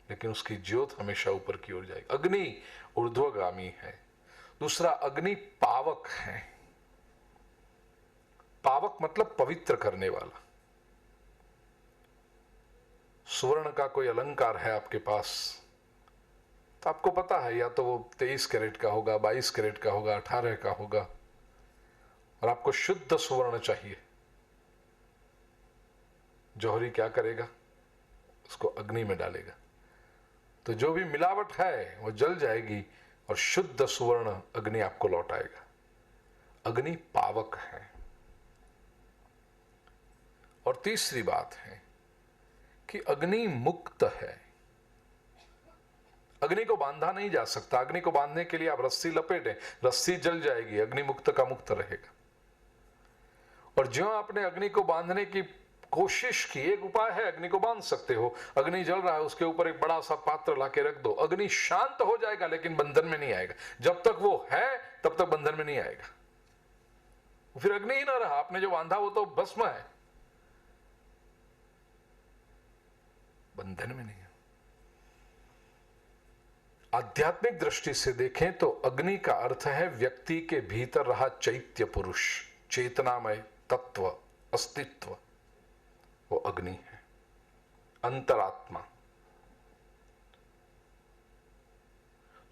Speaker 1: लेकिन उसकी ज्योत हमेशा ऊपर की ओर जाएगी। अग्नि ऊर्ध्वगामी है। दूसरा, अग्नि पावक है। पावक मतलब पवित्र करने वाला। सुवर्ण का कोई अलंकार है आपके पास, तो आपको पता है या तो वो 23 कैरेट का होगा, 22 कैरेट का होगा, 18 का होगा, और आपको शुद्ध सुवर्ण चाहिए। जौहरी क्या करेगा? उसको अग्नि में डालेगा, तो जो भी मिलावट है वो जल जाएगी, और शुद्ध सुवर्ण अग्नि आपको लौटाएगा। अग्नि पावक है। और तीसरी बात है कि अग्नि मुक्त है। अग्नि को बांधा नहीं जा सकता। अग्नि को बांधने के लिए आप रस्सी लपेटें, रस्सी जल जाएगी, अग्नि मुक्त का मुक्त रहेगा। और जो आपने अग्नि को बांधने की कोशिश की, एक उपाय है, अग्नि को बांध सकते हो। अग्नि जल रहा है, उसके ऊपर एक बड़ा सा पात्र लाके रख दो, अग्नि शांत हो जाएगा, लेकिन बंधन में नहीं आएगा। जब तक वो है तब तक बंधन में नहीं आएगा। फिर अग्नि ही ना रहा, आपने जो बांधा वो तो भस्म है, बंधन में नहीं है। आध्यात्मिक दृष्टि से देखें तो अग्नि का अर्थ है व्यक्ति के भीतर रहा चैत्य पुरुष, चेतनामय तत्व, अस्तित्व, वो अग्नि है, अंतरात्मा।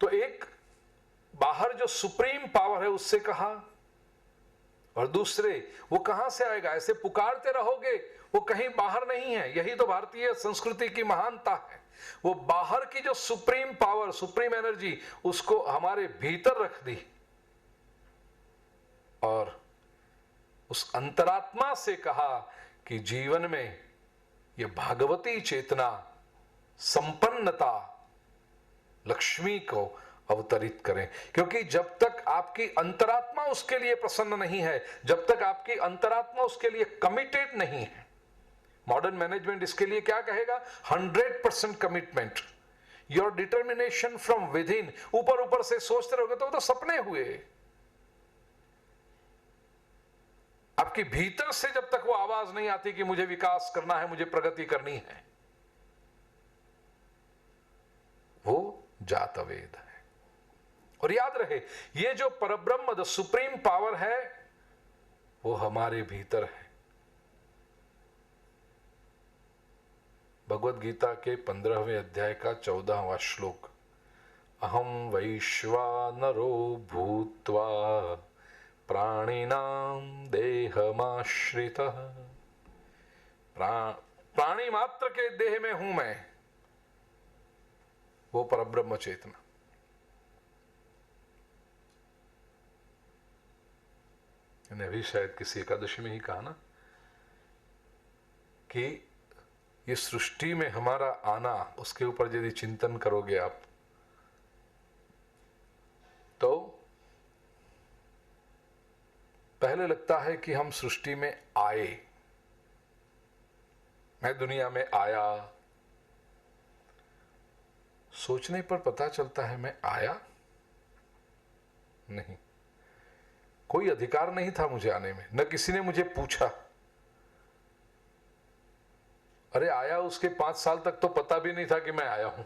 Speaker 1: तो एक बाहर जो सुप्रीम पावर है उससे कहा, और दूसरे वो कहां से आएगा? ऐसे पुकारते रहोगे, वो कहीं बाहर नहीं है। यही तो भारतीय संस्कृति की महानता है। वो बाहर की जो सुप्रीम पावर, सुप्रीम एनर्जी, उसको हमारे भीतर रख दी, और उस अंतरात्मा से कहा कि जीवन में ये भागवती चेतना, संपन्नता, लक्ष्मी को अवतरित करें। क्योंकि जब तक आपकी अंतरात्मा उसके लिए प्रसन्न नहीं है, जब तक आपकी अंतरात्मा उसके लिए कमिटेड नहीं है, मॉडर्न मैनेजमेंट इसके लिए क्या कहेगा? 100% commitment, your determination from with in. ऊपर ऊपर से सोचते रहोगे तो सपने हुए। आपकी भीतर से जब तक वो आवाज नहीं आती कि मुझे विकास करना है, मुझे प्रगति करनी है, वो जात अवेद है। और याद रहे, ये जो परब्रह्म, द सुप्रीम पावर है, वो हमारे भीतर है। भगवद गीता के 15वें अध्याय का 14वां श्लोक, अहम वैश्वानरो भूत्वा प्राणिनाम देहमाश्रितः। प्राणी मात्र के देह में हूं मैं, वो परब्रह्म चेतना। मैंने अभी शायद किसी एकादशी में ही कहा ना कि ये सृष्टि में हमारा आना, उसके ऊपर यदि चिंतन करोगे आप, तो पहले लगता है कि हम सृष्टि में आए, मैं दुनिया में आया। सोचने पर पता चलता है मैं आया नहीं। कोई अधिकार नहीं था मुझे आने में, न किसी ने मुझे पूछा। अरे आया, उसके 5 साल तक तो पता भी नहीं था कि मैं आया हूं।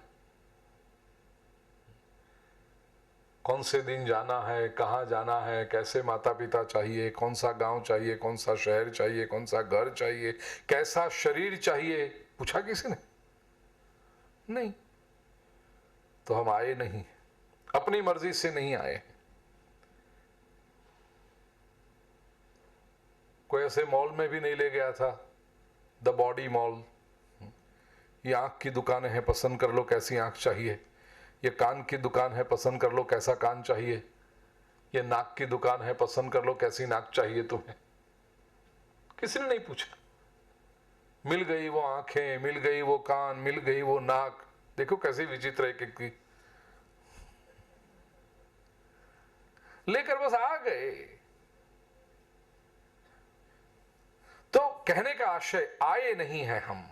Speaker 1: कौन से दिन जाना है, कहां जाना है, कैसे माता पिता चाहिए, कौन सा गांव चाहिए, कौन सा शहर चाहिए, कौन सा घर चाहिए, कैसा शरीर चाहिए, पूछा किसी ने? नहीं। तो हम आए नहीं, अपनी मर्जी से नहीं आए। कोई ऐसे मॉल में भी नहीं ले गया था, द बॉडी मॉल। ये आंख की दुकानें हैं, पसंद कर लो कैसी आंख चाहिए। ये कान की दुकान है, पसंद कर लो कैसा कान चाहिए। ये नाक की दुकान है, पसंद कर लो कैसी नाक चाहिए तुम्हें। किसी ने नहीं पूछा। मिल गई वो आंखें, मिल गई वो कान, मिल गई वो नाक। देखो कैसी विचित्र एक एक की, लेकर बस आ गए। तो कहने का आशय, आए नहीं है हम।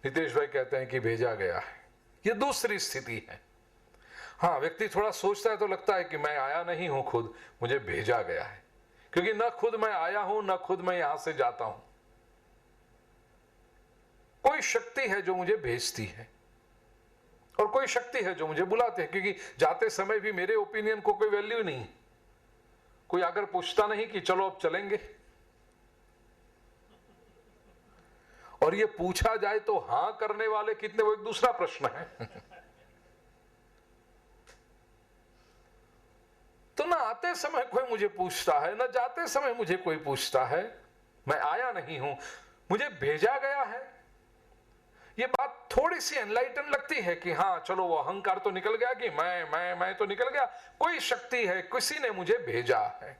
Speaker 1: नितेश भाई कहते हैं कि भेजा गया है, ये दूसरी स्थिति है। हाँ, व्यक्ति थोड़ा सोचता है तो लगता है कि मैं आया नहीं हूं खुद, मुझे भेजा गया है। क्योंकि न खुद मैं आया हूं, न खुद मैं यहां से जाता हूं। कोई शक्ति है जो मुझे भेजती है, और कोई शक्ति है जो मुझे बुलाते हैं। क्योंकि जाते समय भी मेरे ओपिनियन को कोई वैल्यू नहीं। कोई अगर पूछता नहीं कि चलो अब चलेंगे, और ये पूछा जाए तो हां करने वाले कितने, वो एक दूसरा प्रश्न है। तो ना आते समय कोई मुझे पूछता है, ना जाते समय मुझे कोई पूछता है। मैं आया नहीं हूं, मुझे भेजा गया है। ये बात थोड़ी सी एनलाइटन लगती है कि हाँ चलो, वो अहंकार तो निकल गया कि मैं तो निकल गया। कोई शक्ति है, किसी ने मुझे भेजा है।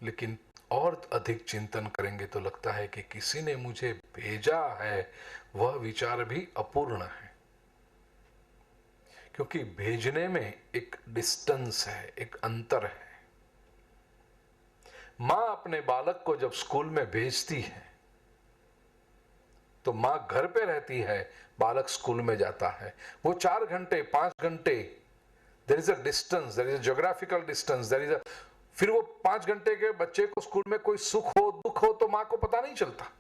Speaker 1: लेकिन और अधिक चिंतन करेंगे तो लगता है कि किसी ने मुझे भेजा है, वह विचार भी अपूर्ण है। क्योंकि भेजने में एक डिस्टेंस है, एक अंतर है। मां अपने बालक को जब स्कूल में भेजती है तो मां घर पे रहती है, बालक स्कूल में जाता है। वो 4 घंटे 5 घंटे, there is a distance, there is a geographical distance, there is a, फिर वो 5 घंटे के बच्चे को स्कूल में कोई सुख हो दुख हो तो मां को पता नहीं चलता।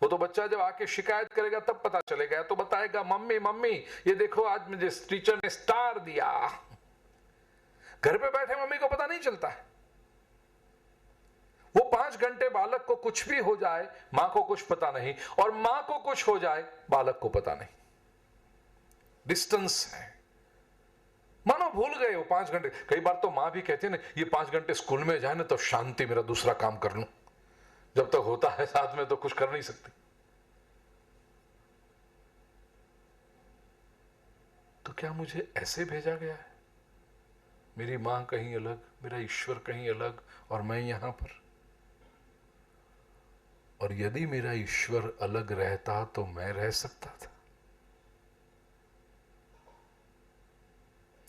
Speaker 1: वो तो बच्चा जब आके शिकायत करेगा तब पता चलेगा, तो बताएगा मम्मी मम्मी ये देखो आज मुझे टीचर ने स्टार दिया। घर पे बैठे मम्मी को पता नहीं चलता है। वो 5 घंटे बालक को कुछ भी हो जाए मां को कुछ पता नहीं, और मां को कुछ हो जाए बालक को पता नहीं। डिस्टेंस है, मानो भूल गए वो 5 घंटे। कई बार तो मां भी कहती है ना, ये 5 घंटे स्कूल में जाए ना तो शांति, मेरा दूसरा काम कर लूं। जब तक होता है साथ में तो कुछ कर नहीं सकती। तो क्या मुझे ऐसे भेजा गया है? मेरी मां कहीं अलग, मेरा ईश्वर कहीं अलग, और मैं यहां पर। और यदि मेरा ईश्वर अलग रहता तो मैं रह सकता था?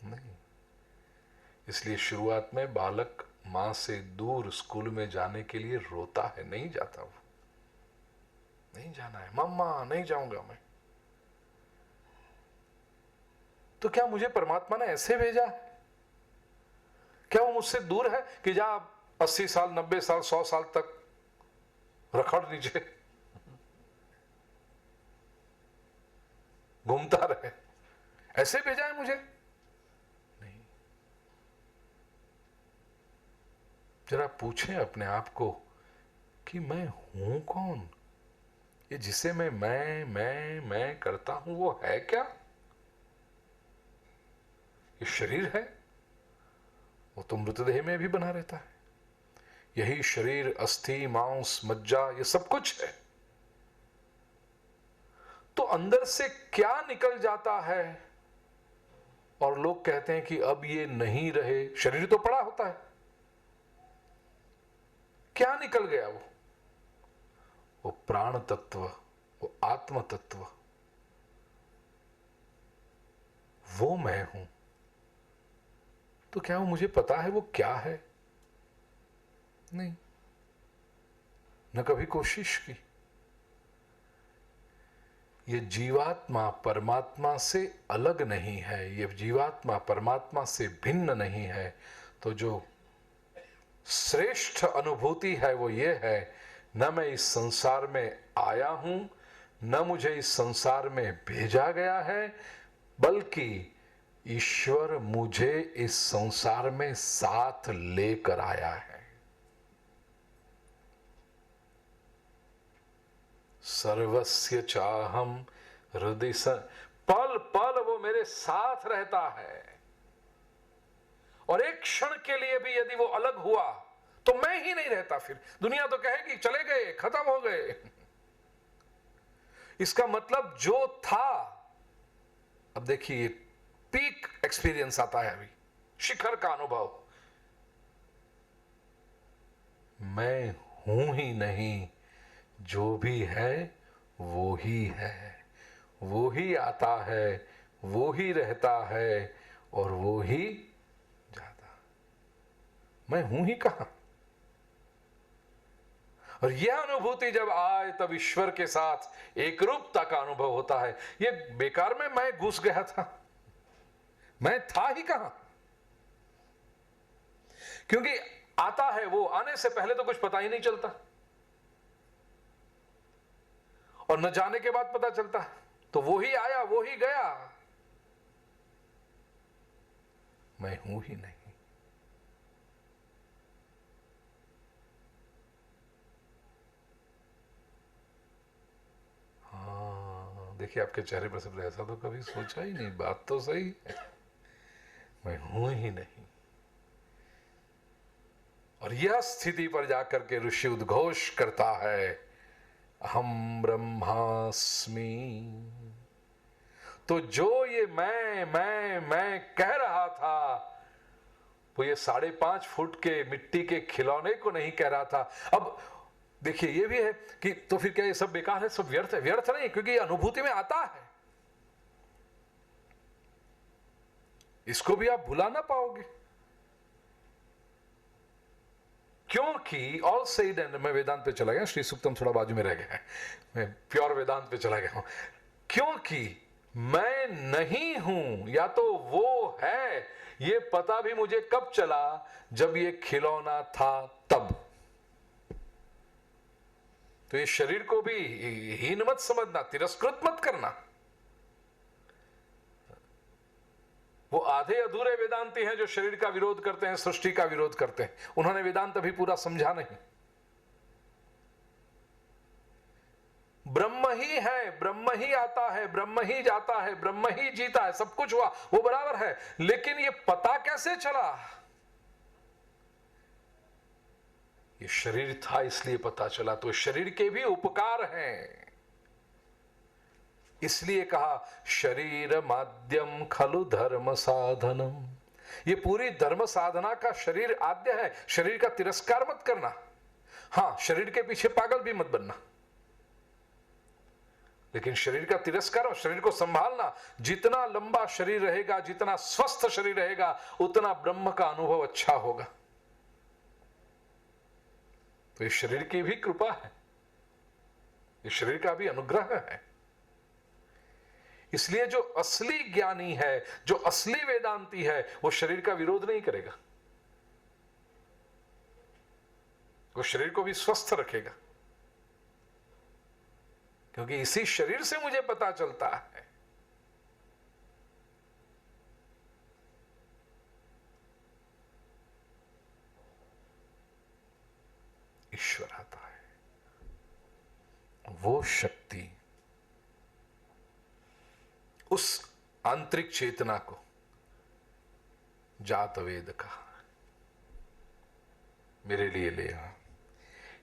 Speaker 1: नहीं। इसलिए शुरुआत में बालक मां से दूर स्कूल में जाने के लिए रोता है, नहीं जाता। वो नहीं जाना है, मम्मा नहीं जाऊंगा मैं। तो क्या मुझे परमात्मा ने ऐसे भेजा है? क्या वो मुझसे दूर है कि जा 80 साल 90 साल 100 साल तक रखड़ नीचे घूमता रहे, ऐसे भेजा है मुझे? नहीं। जरा पूछें अपने आप को कि मैं हूं कौन? ये जिसे मैं करता हूं वो है क्या? ये शरीर है, वो तो मृतदेह में भी बना रहता है। यही शरीर, अस्थि, मांस, मज्जा, ये सब कुछ है। तो अंदर से क्या निकल जाता है और लोग कहते हैं कि अब ये नहीं रहे? शरीर तो पड़ा होता है, क्या निकल गया? वो प्राण तत्व, वो आत्म तत्व, वो मैं हूं। तो क्या वो मुझे पता है वो क्या है? नहीं, न कभी कोशिश की। ये जीवात्मा परमात्मा से अलग नहीं है, ये जीवात्मा परमात्मा से भिन्न नहीं है। तो जो श्रेष्ठ अनुभूति है वो ये है, न मैं इस संसार में आया हूं, न मुझे इस संसार में भेजा गया है, बल्कि ईश्वर मुझे इस संसार में साथ लेकर आया है। सर्वस्य चाहम हृदय पल पल वो मेरे साथ रहता है। और एक क्षण के लिए भी यदि वो अलग हुआ तो मैं ही नहीं रहता। फिर दुनिया तो कहेगी चले गए, खत्म हो गए। इसका मतलब जो था, अब देखिए पीक एक्सपीरियंस आता है, अभी शिखर का अनुभव। मैं हूं ही नहीं, जो भी है वो ही है, वो ही आता है, वो ही रहता है और वो ही जाता। मैं हूं ही कहां? और यह अनुभूति जब आए तब ईश्वर के साथ एक रूपता का अनुभव होता है। ये बेकार में मैं घुस गया था, मैं था ही कहां? क्योंकि आता है वो, आने से पहले तो कुछ पता ही नहीं चलता, और न जाने के बाद पता चलता है। तो वो ही आया, वो ही गया, मैं हूं ही नहीं। हाँ, देखिए आपके चेहरे पर सब, ऐसा तो कभी सोचा ही नहीं, बात तो सही है, मैं हूं ही नहीं। और यह स्थिति पर जाकर के ऋषि उद्घोष करता है, अहम ब्रह्मास्मि। तो जो ये मैं कह रहा था, वो ये 5.5 फुट के मिट्टी के खिलौने को नहीं कह रहा था। अब देखिए ये भी है कि तो फिर क्या ये सब बेकार है, सब व्यर्थ है? व्यर्थ नहीं, क्योंकि ये अनुभूति में आता है। इसको भी आप भुला ना पाओगे, क्योंकि ऑल सेड एंड, मैं वेदांत पे चला गया, श्री सूक्तम थोड़ा बाजू में रह गया है, मैं प्योर वेदांत पे चला गया हूं। क्योंकि मैं नहीं हूं, या तो वो है, ये पता भी मुझे कब चला, जब ये खिलौना था तब। तो ये शरीर को भी हीन मत समझना, तिरस्कृत मत करना। वो आधे अधूरे वेदांती हैं जो शरीर का विरोध करते हैं, सृष्टि का विरोध करते हैं। उन्होंने वेदांत अभी पूरा समझा नहीं। ब्रह्म ही है, ब्रह्म ही आता है, ब्रह्म ही जाता है, ब्रह्म ही जीता है, सब कुछ हुआ, वो बराबर है, लेकिन ये पता कैसे चला? ये शरीर था इसलिए पता चला। तो शरीर के भी उपकार हैं, इसलिए कहा शरीर माध्यम खलु धर्म साधनम। ये पूरी धर्म साधना का शरीर आद्य है। शरीर का तिरस्कार मत करना, हां शरीर के पीछे पागल भी मत बनना, लेकिन शरीर का तिरस्कार और शरीर को संभालना। जितना लंबा शरीर रहेगा, जितना स्वस्थ शरीर रहेगा, उतना ब्रह्म का अनुभव अच्छा होगा। तो इस शरीर की भी कृपा है, इस शरीर का भी अनुग्रह है। इसलिए जो असली ज्ञानी है, जो असली वेदांती है, वो शरीर का विरोध नहीं करेगा, वो शरीर को भी स्वस्थ रखेगा, क्योंकि इसी शरीर से मुझे पता चलता है। ईश्वर आता है, वो शक्ति उस आंतरिक चेतना को जात वेद कहा। मेरे लिए ले आ,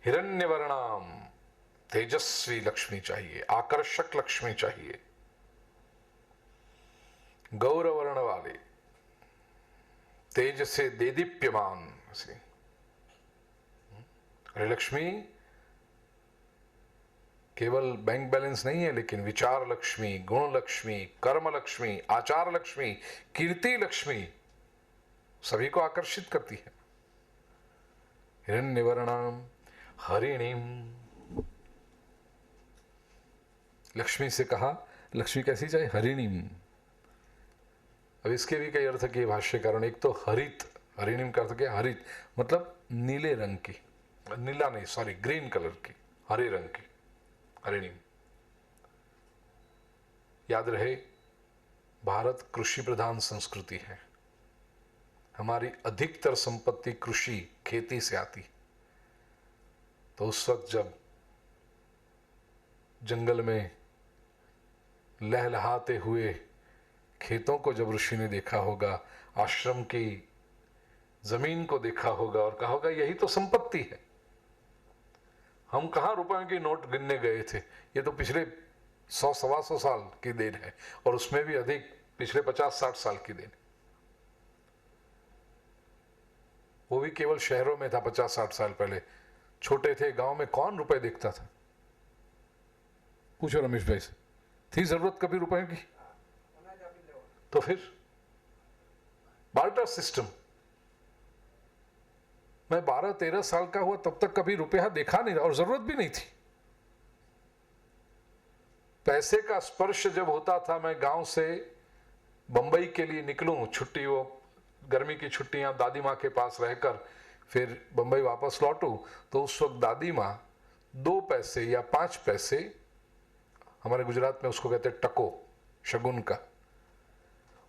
Speaker 1: हिरण्यवर्णाम तेजस्वी लक्ष्मी चाहिए, आकर्षक लक्ष्मी चाहिए, गौरवर्ण वाले, तेज से देदीप्यमान से। अरे लक्ष्मी केवल बैंक बैलेंस नहीं है, लेकिन विचार लक्ष्मी, गुण लक्ष्मी, कर्म लक्ष्मी, आचार लक्ष्मी, कीर्ति लक्ष्मी सभी को आकर्षित करती है। हिरण्यवर्णाम हरिणीम। लक्ष्मी से कहा, लक्ष्मी कैसी चाहिए? हरिणीम। अब इसके भी कई अर्थ किए भाष्यकारों ने। एक तो हरित, हरिणीम का अर्थ क्या? हरित मतलब नीले रंग की, नीला नहीं सॉरी ग्रीन कलर की, हरे रंग की हरिणीम। याद रहे भारत कृषि प्रधान संस्कृति है, हमारी अधिकतर संपत्ति कृषि खेती से आती। तो उस वक्त जब जंगल में लहलहाते हुए खेतों को जब ऋषि ने देखा होगा, आश्रम की जमीन को देखा होगा और कहा होगा यही तो संपत्ति है। हम कहां रुपयों की नोट गिनने गए थे, ये तो पिछले 100-125 साल की देन है, और उसमें भी अधिक पिछले 50-60 साल की देन। वो भी केवल शहरों में था 50-60 साल पहले। छोटे थे गांव में, कौन रुपए देखता था? पूछो रमेश भाई से, थी जरूरत कभी रुपए की? तो फिर बार्टर सिस्टम। मैं 12-13 साल का हुआ तब तक कभी रुपया देखा नहीं था, और जरूरत भी नहीं थी। पैसे का स्पर्श जब होता था, मैं गांव से बंबई के लिए निकलूं, छुट्टी, वो गर्मी की छुट्टियां दादी माँ के पास रहकर फिर बंबई वापस लौटूं, तो उस वक्त दादी माँ 2 पैसे या 5 पैसे, हमारे गुजरात में उसको कहते टको, शगुन का,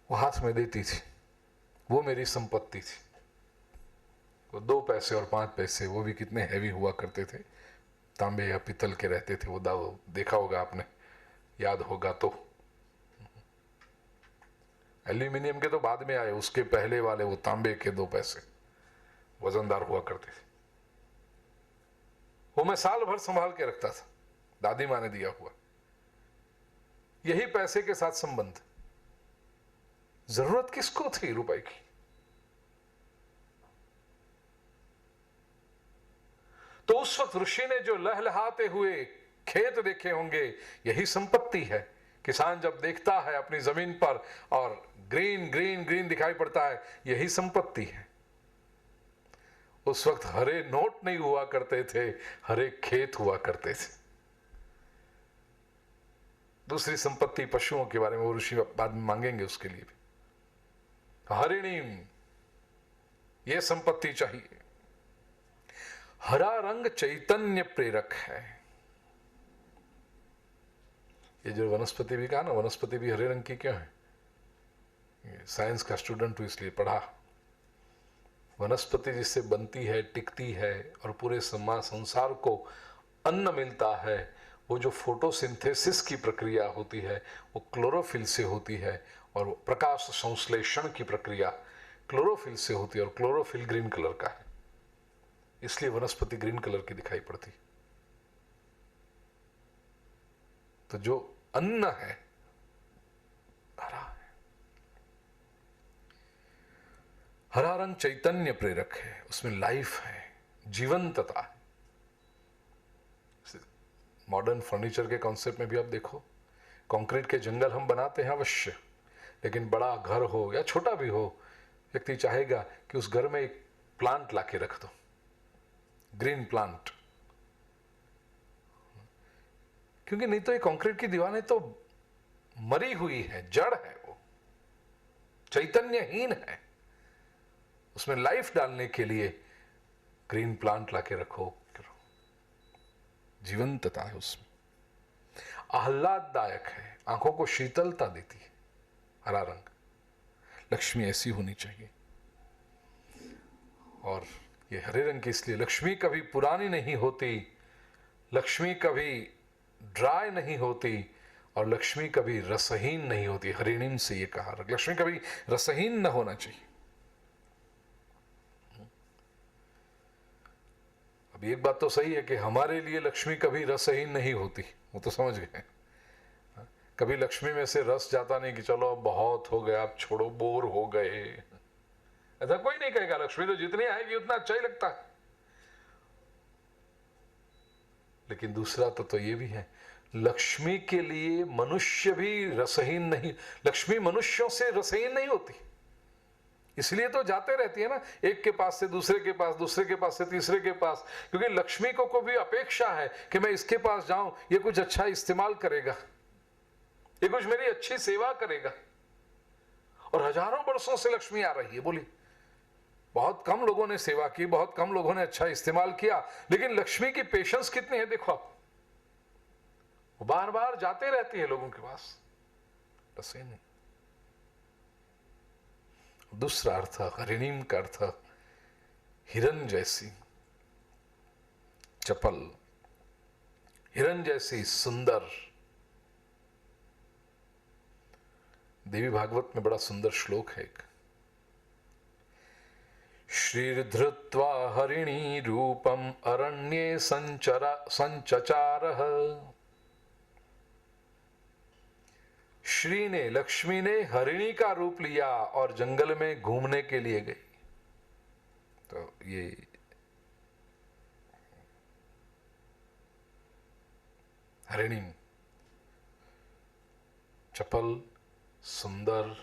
Speaker 1: वो हाथ में देती थी। वो मेरी संपत्ति थी। वो 2 पैसे और 5 पैसे, वो भी कितने हैवी हुआ करते थे, तांबे या पीतल के रहते थे। वो देखा होगा आपने, याद होगा तो। एल्यूमिनियम के तो बाद में आए, उसके पहले वाले वो तांबे के 2 पैसे वजनदार हुआ करते थे। वो मैं साल भर संभाल के रखता था, दादी माँ ने दिया हुआ। यही पैसे के साथ संबंध। जरूरत किसको थी रुपए की? तो उस वक्त ऋषि ने जो लहलहाते हुए खेत देखे होंगे, यही संपत्ति है। किसान जब देखता है अपनी जमीन पर और ग्रीन ग्रीन ग्रीन दिखाई पड़ता है, यही संपत्ति है। उस वक्त हरे नोट नहीं हुआ करते थे, हरे खेत हुआ करते थे। दूसरी संपत्ति पशुओं के बारे में वो ऋषि बाद में मांगेंगे, उसके लिए भी। हरिणीम, ये संपत्ति चाहिए। हरा रंग चैतन्य प्रेरक है। ये जो वनस्पति भी कहा ना, वनस्पति भी हरे रंग की क्यों है? साइंस का स्टूडेंट हूं इसलिए पढ़ा। वनस्पति जिससे बनती है, टिकती है और पूरे संसार को अन्न मिलता है, वो जो फोटोसिंथेसिस की प्रक्रिया होती है वो क्लोरोफिल से होती है, और प्रकाश संश्लेषण की प्रक्रिया क्लोरोफिल से होती है, और क्लोरोफिल ग्रीन कलर का है, इसलिए वनस्पति ग्रीन कलर की दिखाई पड़ती। तो जो अन्न है हरा है। हरा रंग चैतन्य प्रेरक है, उसमें लाइफ है, जीवंतता है। मॉडर्न फर्नीचर के कॉन्सेप्ट में भी आप देखो, कंक्रीट के जंगल हम बनाते हैं अवश्य, लेकिन बड़ा घर हो या छोटा भी हो, व्यक्ति चाहेगा कि उस घर में एक प्लांट लाके रख दो, ग्रीन प्लांट, क्योंकि नहीं तो ये कंक्रीट की दीवारें तो मरी हुई है, जड़ है, वो चैतन्यहीन है। उसमें लाइफ डालने के लिए ग्रीन प्लांट लाके रखो, जीवंतता है उसमें, आह्लाददायक है, आंखों को शीतलता देती है। हरा रंग, लक्ष्मी ऐसी होनी चाहिए। और ये हरे रंग की इसलिए, लक्ष्मी कभी पुरानी नहीं होती, लक्ष्मी कभी ड्राई नहीं होती, और लक्ष्मी कभी रसहीन नहीं होती। हरिणीम से ये कहा, लक्ष्मी कभी रसहीन न होना चाहिए। अब एक बात तो सही है कि हमारे लिए लक्ष्मी कभी रसहीन नहीं होती, वो तो समझ गए। कभी लक्ष्मी में से रस जाता नहीं कि चलो अब बहुत हो गया, अब छोड़ो, बोर हो गए, ऐसा कोई नहीं कहेगा। लक्ष्मी तो जितनी आएगी उतना अच्छा ही लगता है। लेकिन दूसरा तो ये भी है, लक्ष्मी के लिए मनुष्य भी रसहीन नहीं, लक्ष्मी मनुष्यों से रसहीन नहीं होती, इसलिए तो जाते रहती है ना, एक के पास से दूसरे के पास, दूसरे के पास से तीसरे के पास, क्योंकि लक्ष्मी को भी अपेक्षा है कि मैं इसके पास जाऊं, ये कुछ अच्छा इस्तेमाल करेगा, ये कुछ मेरी अच्छी सेवा करेगा। और हजारों वर्षों से लक्ष्मी आ रही है। बोली बहुत कम लोगों ने सेवा की, बहुत कम लोगों ने अच्छा इस्तेमाल किया, लेकिन लक्ष्मी की पेशेंस कितनी है देखो आप, वो बार बार जाते रहती है लोगों के पास, रसे नहीं। दूसरा अर्थ हरिणीम का अर्थ हिरण जैसी चपल, हिरण जैसी सुंदर। देवी भागवत में बड़ा सुंदर श्लोक है एक, श्रीर्धृत्वा हरिणी रूपम अरण्ये संचचारः। श्री ने, लक्ष्मी ने हरिणी का रूप लिया और जंगल में घूमने के लिए गई। तो ये हरिणी चपल, सुंदर,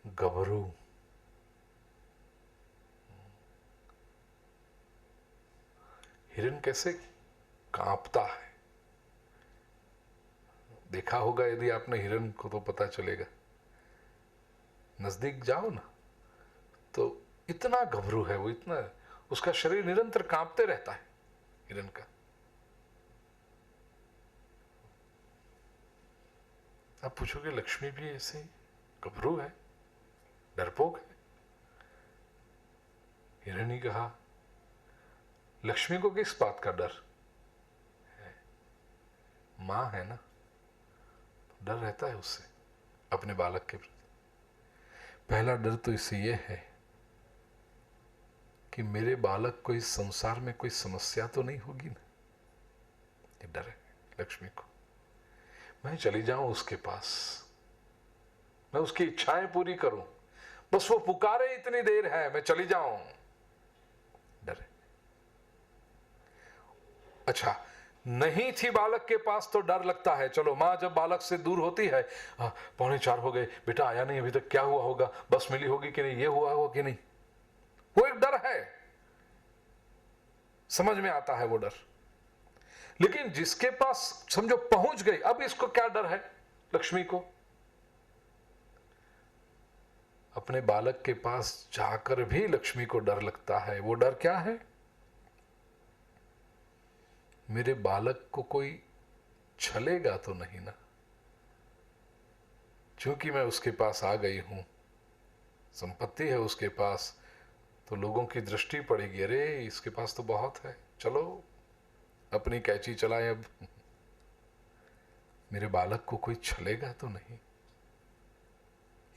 Speaker 1: गभरू, हिरण कैसे कांपता है, देखा होगा यदि आपने हिरण को तो पता चलेगा। नजदीक जाओ ना तो इतना घबरू है वो, इतना, उसका शरीर निरंतर कांपते रहता है हिरण का। आप पूछोगे लक्ष्मी भी ऐसे घबरू है, डरपोक है? हिरण ने कहा लक्ष्मी को किस बात का डर है? मां है ना, डर रहता है उससे अपने बालक के प्रति। पहला डर तो इससे यह है कि मेरे बालक को इस संसार में कोई समस्या तो नहीं होगी ना, ये डर है लक्ष्मी को। मैं चली जाऊं उसके पास, मैं उसकी इच्छाएं पूरी करूं, बस वो पुकारे इतनी देर है, मैं चली जाऊं, डर है। अच्छा, नहीं थी बालक के पास तो डर लगता है, चलो मां जब बालक से दूर होती है, 3:45 हो गए, बेटा आया नहीं अभी तक, क्या हुआ होगा, बस मिली होगी कि नहीं, ये हुआ होगा कि नहीं, वो एक डर है, समझ में आता है वो डर। लेकिन जिसके पास समझो पहुंच गई, अब इसको क्या डर है लक्ष्मी को? अपने बालक के पास जाकर भी लक्ष्मी को डर लगता है। वो डर क्या है? मेरे बालक को कोई छलेगा तो नहीं ना। क्योंकि मैं उसके पास आ गई हूं, संपत्ति है उसके पास, तो लोगों की दृष्टि पड़ेगी, अरे इसके पास तो बहुत है, चलो अपनी कैची चलाएं अब। मेरे बालक को कोई छलेगा तो नहीं,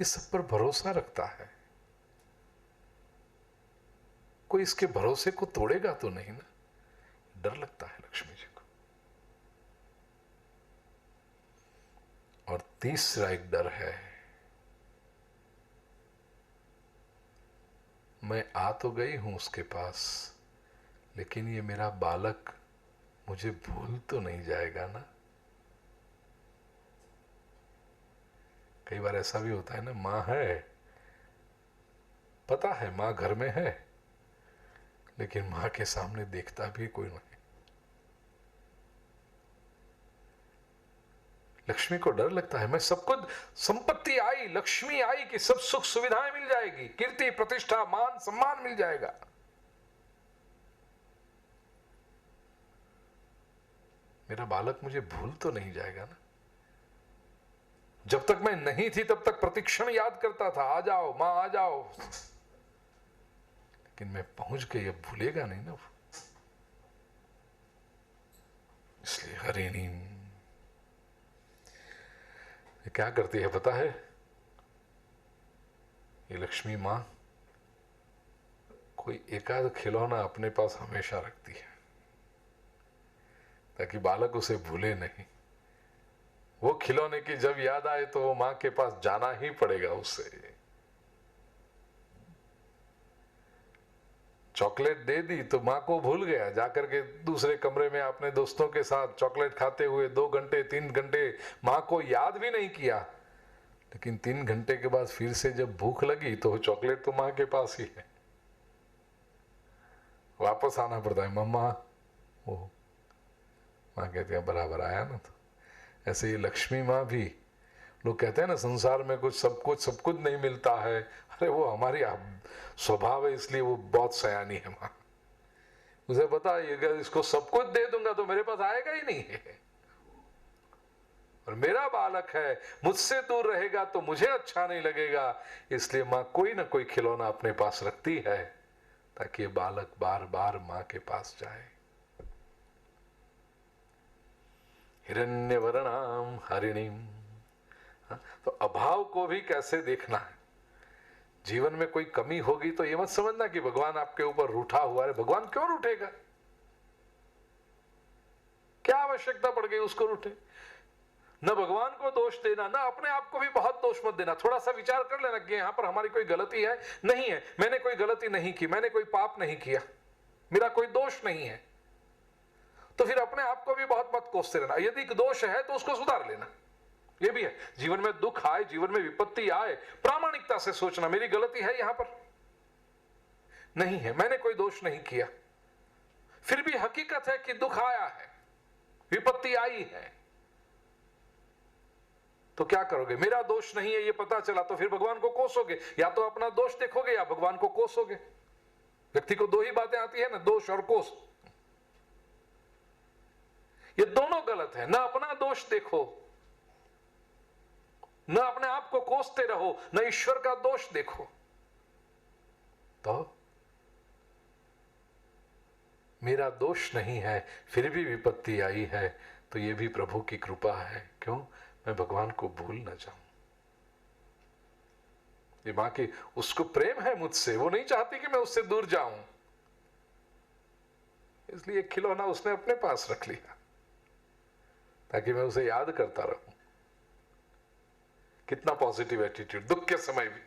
Speaker 1: ये सब पर भरोसा रखता है, कोई इसके भरोसे को तोड़ेगा तो नहीं ना। डर लगता है लक्ष्मी जी को। और तीसरा एक डर है, मैं आ तो गई हूं उसके पास, लेकिन ये मेरा बालक मुझे भूल तो नहीं जाएगा ना। कई बार ऐसा भी होता है ना, मां है, पता है मां घर में है, लेकिन मां के सामने देखता भी कोई नहीं। लक्ष्मी को डर लगता है, मैं सब कुछ, संपत्ति आई, लक्ष्मी आई कि सब सुख सुविधाएं मिल जाएगी, कीर्ति प्रतिष्ठा मान सम्मान मिल जाएगा, मेरा बालक मुझे भूल तो नहीं जाएगा ना। जब तक मैं नहीं थी तब तक प्रतिक्षण याद करता था, आ जाओ मां आ जाओ, लेकिन मैं पहुंच गई, अब भूलेगा नहीं ना। इसलिए हरिणी क्या करती है पता है, ये लक्ष्मी मां कोई एकाध खिलौना अपने पास हमेशा रखती है, ताकि बालक उसे भूले नहीं। वो खिलौने की जब याद आए तो वो मां के पास जाना ही पड़ेगा उससे। चॉकलेट दे दी तो मां को भूल गया, जाकर के दूसरे कमरे में अपने दोस्तों के साथ चॉकलेट खाते हुए 2 घंटे 3 घंटे मां को याद भी नहीं किया। लेकिन 3 घंटे के बाद फिर से जब भूख लगी तो चॉकलेट तो मां के पास ही है, वापस आना पड़ता है, मम्मा वो मां कहते हैं बराबर आया ना। तो ऐसे ही लक्ष्मी मां भी, लोग कहते हैं ना संसार में सब कुछ नहीं मिलता है, अरे वो हमारी स्वभाव है, इसलिए वो बहुत सयानी है मां। मुझे पता है अगर इसको सब कुछ दे दूंगा तो मेरे पास आएगा ही नहीं है, और मेरा बालक है, मुझसे दूर रहेगा तो मुझे अच्छा नहीं लगेगा, इसलिए मां कोई ना कोई खिलौना अपने पास रखती है ताकि ये बालक बार बार मां के पास जाए। हिरण्यवर्णाम हरिणीम। तो अभाव को भी कैसे देखना है, जीवन में कोई कमी होगी तो ये मत समझना कि भगवान आपके ऊपर रूठा हुआ है। भगवान क्यों रूठेगा, क्या आवश्यकता पड़ गई उसको रूठे। न भगवान को दोष देना, ना अपने आप को भी बहुत दोष मत देना। थोड़ा सा विचार कर लेना कि यहां पर हमारी कोई गलती है, नहीं है, मैंने कोई गलती नहीं की, मैंने कोई पाप नहीं किया, मेरा कोई दोष नहीं है, तो फिर अपने आप को भी बहुत मत कोसते रहना। यदि दोष है तो उसको सुधार लेना, ये भी है। जीवन में दुख आए, जीवन में विपत्ति आए, प्रामाणिकता से सोचना मेरी गलती है यहां पर, नहीं है, मैंने कोई दोष नहीं किया। फिर भी हकीकत है कि दुख आया है, विपत्ति आई है, तो क्या करोगे, मेरा दोष नहीं है ये पता चला तो फिर भगवान को कोसोगे, या तो अपना दोष देखोगे या भगवान को कोसोगे। व्यक्ति को 2 ही बातें आती है ना, दोष और कोस। ये दोनों गलत है, ना अपना दोष देखो, न अपने आप को कोसते रहो, न ईश्वर का दोष देखो। तो मेरा दोष नहीं है, फिर भी विपत्ति आई है, तो यह भी प्रभु की कृपा है। क्यों, मैं भगवान को भूल न जाऊं। ये मां की, उसको प्रेम है मुझसे, वो नहीं चाहती कि मैं उससे दूर जाऊं, इसलिए खिलौना उसने अपने पास रख लिया ताकि मैं उसे याद करता रहूं। कितना पॉजिटिव एटीट्यूड, दुख के समय भी।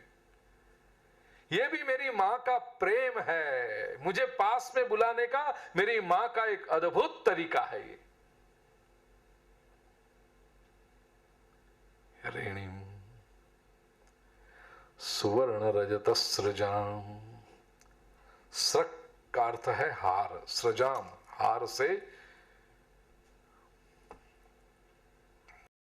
Speaker 1: ये भी मेरी मां का प्रेम है, मुझे पास में बुलाने का मेरी मां का एक अद्भुत तरीका है। ये हरिणीम सुवर्ण रजत सृजाम। स्रक का अर्थ है हार, सृजाम हार से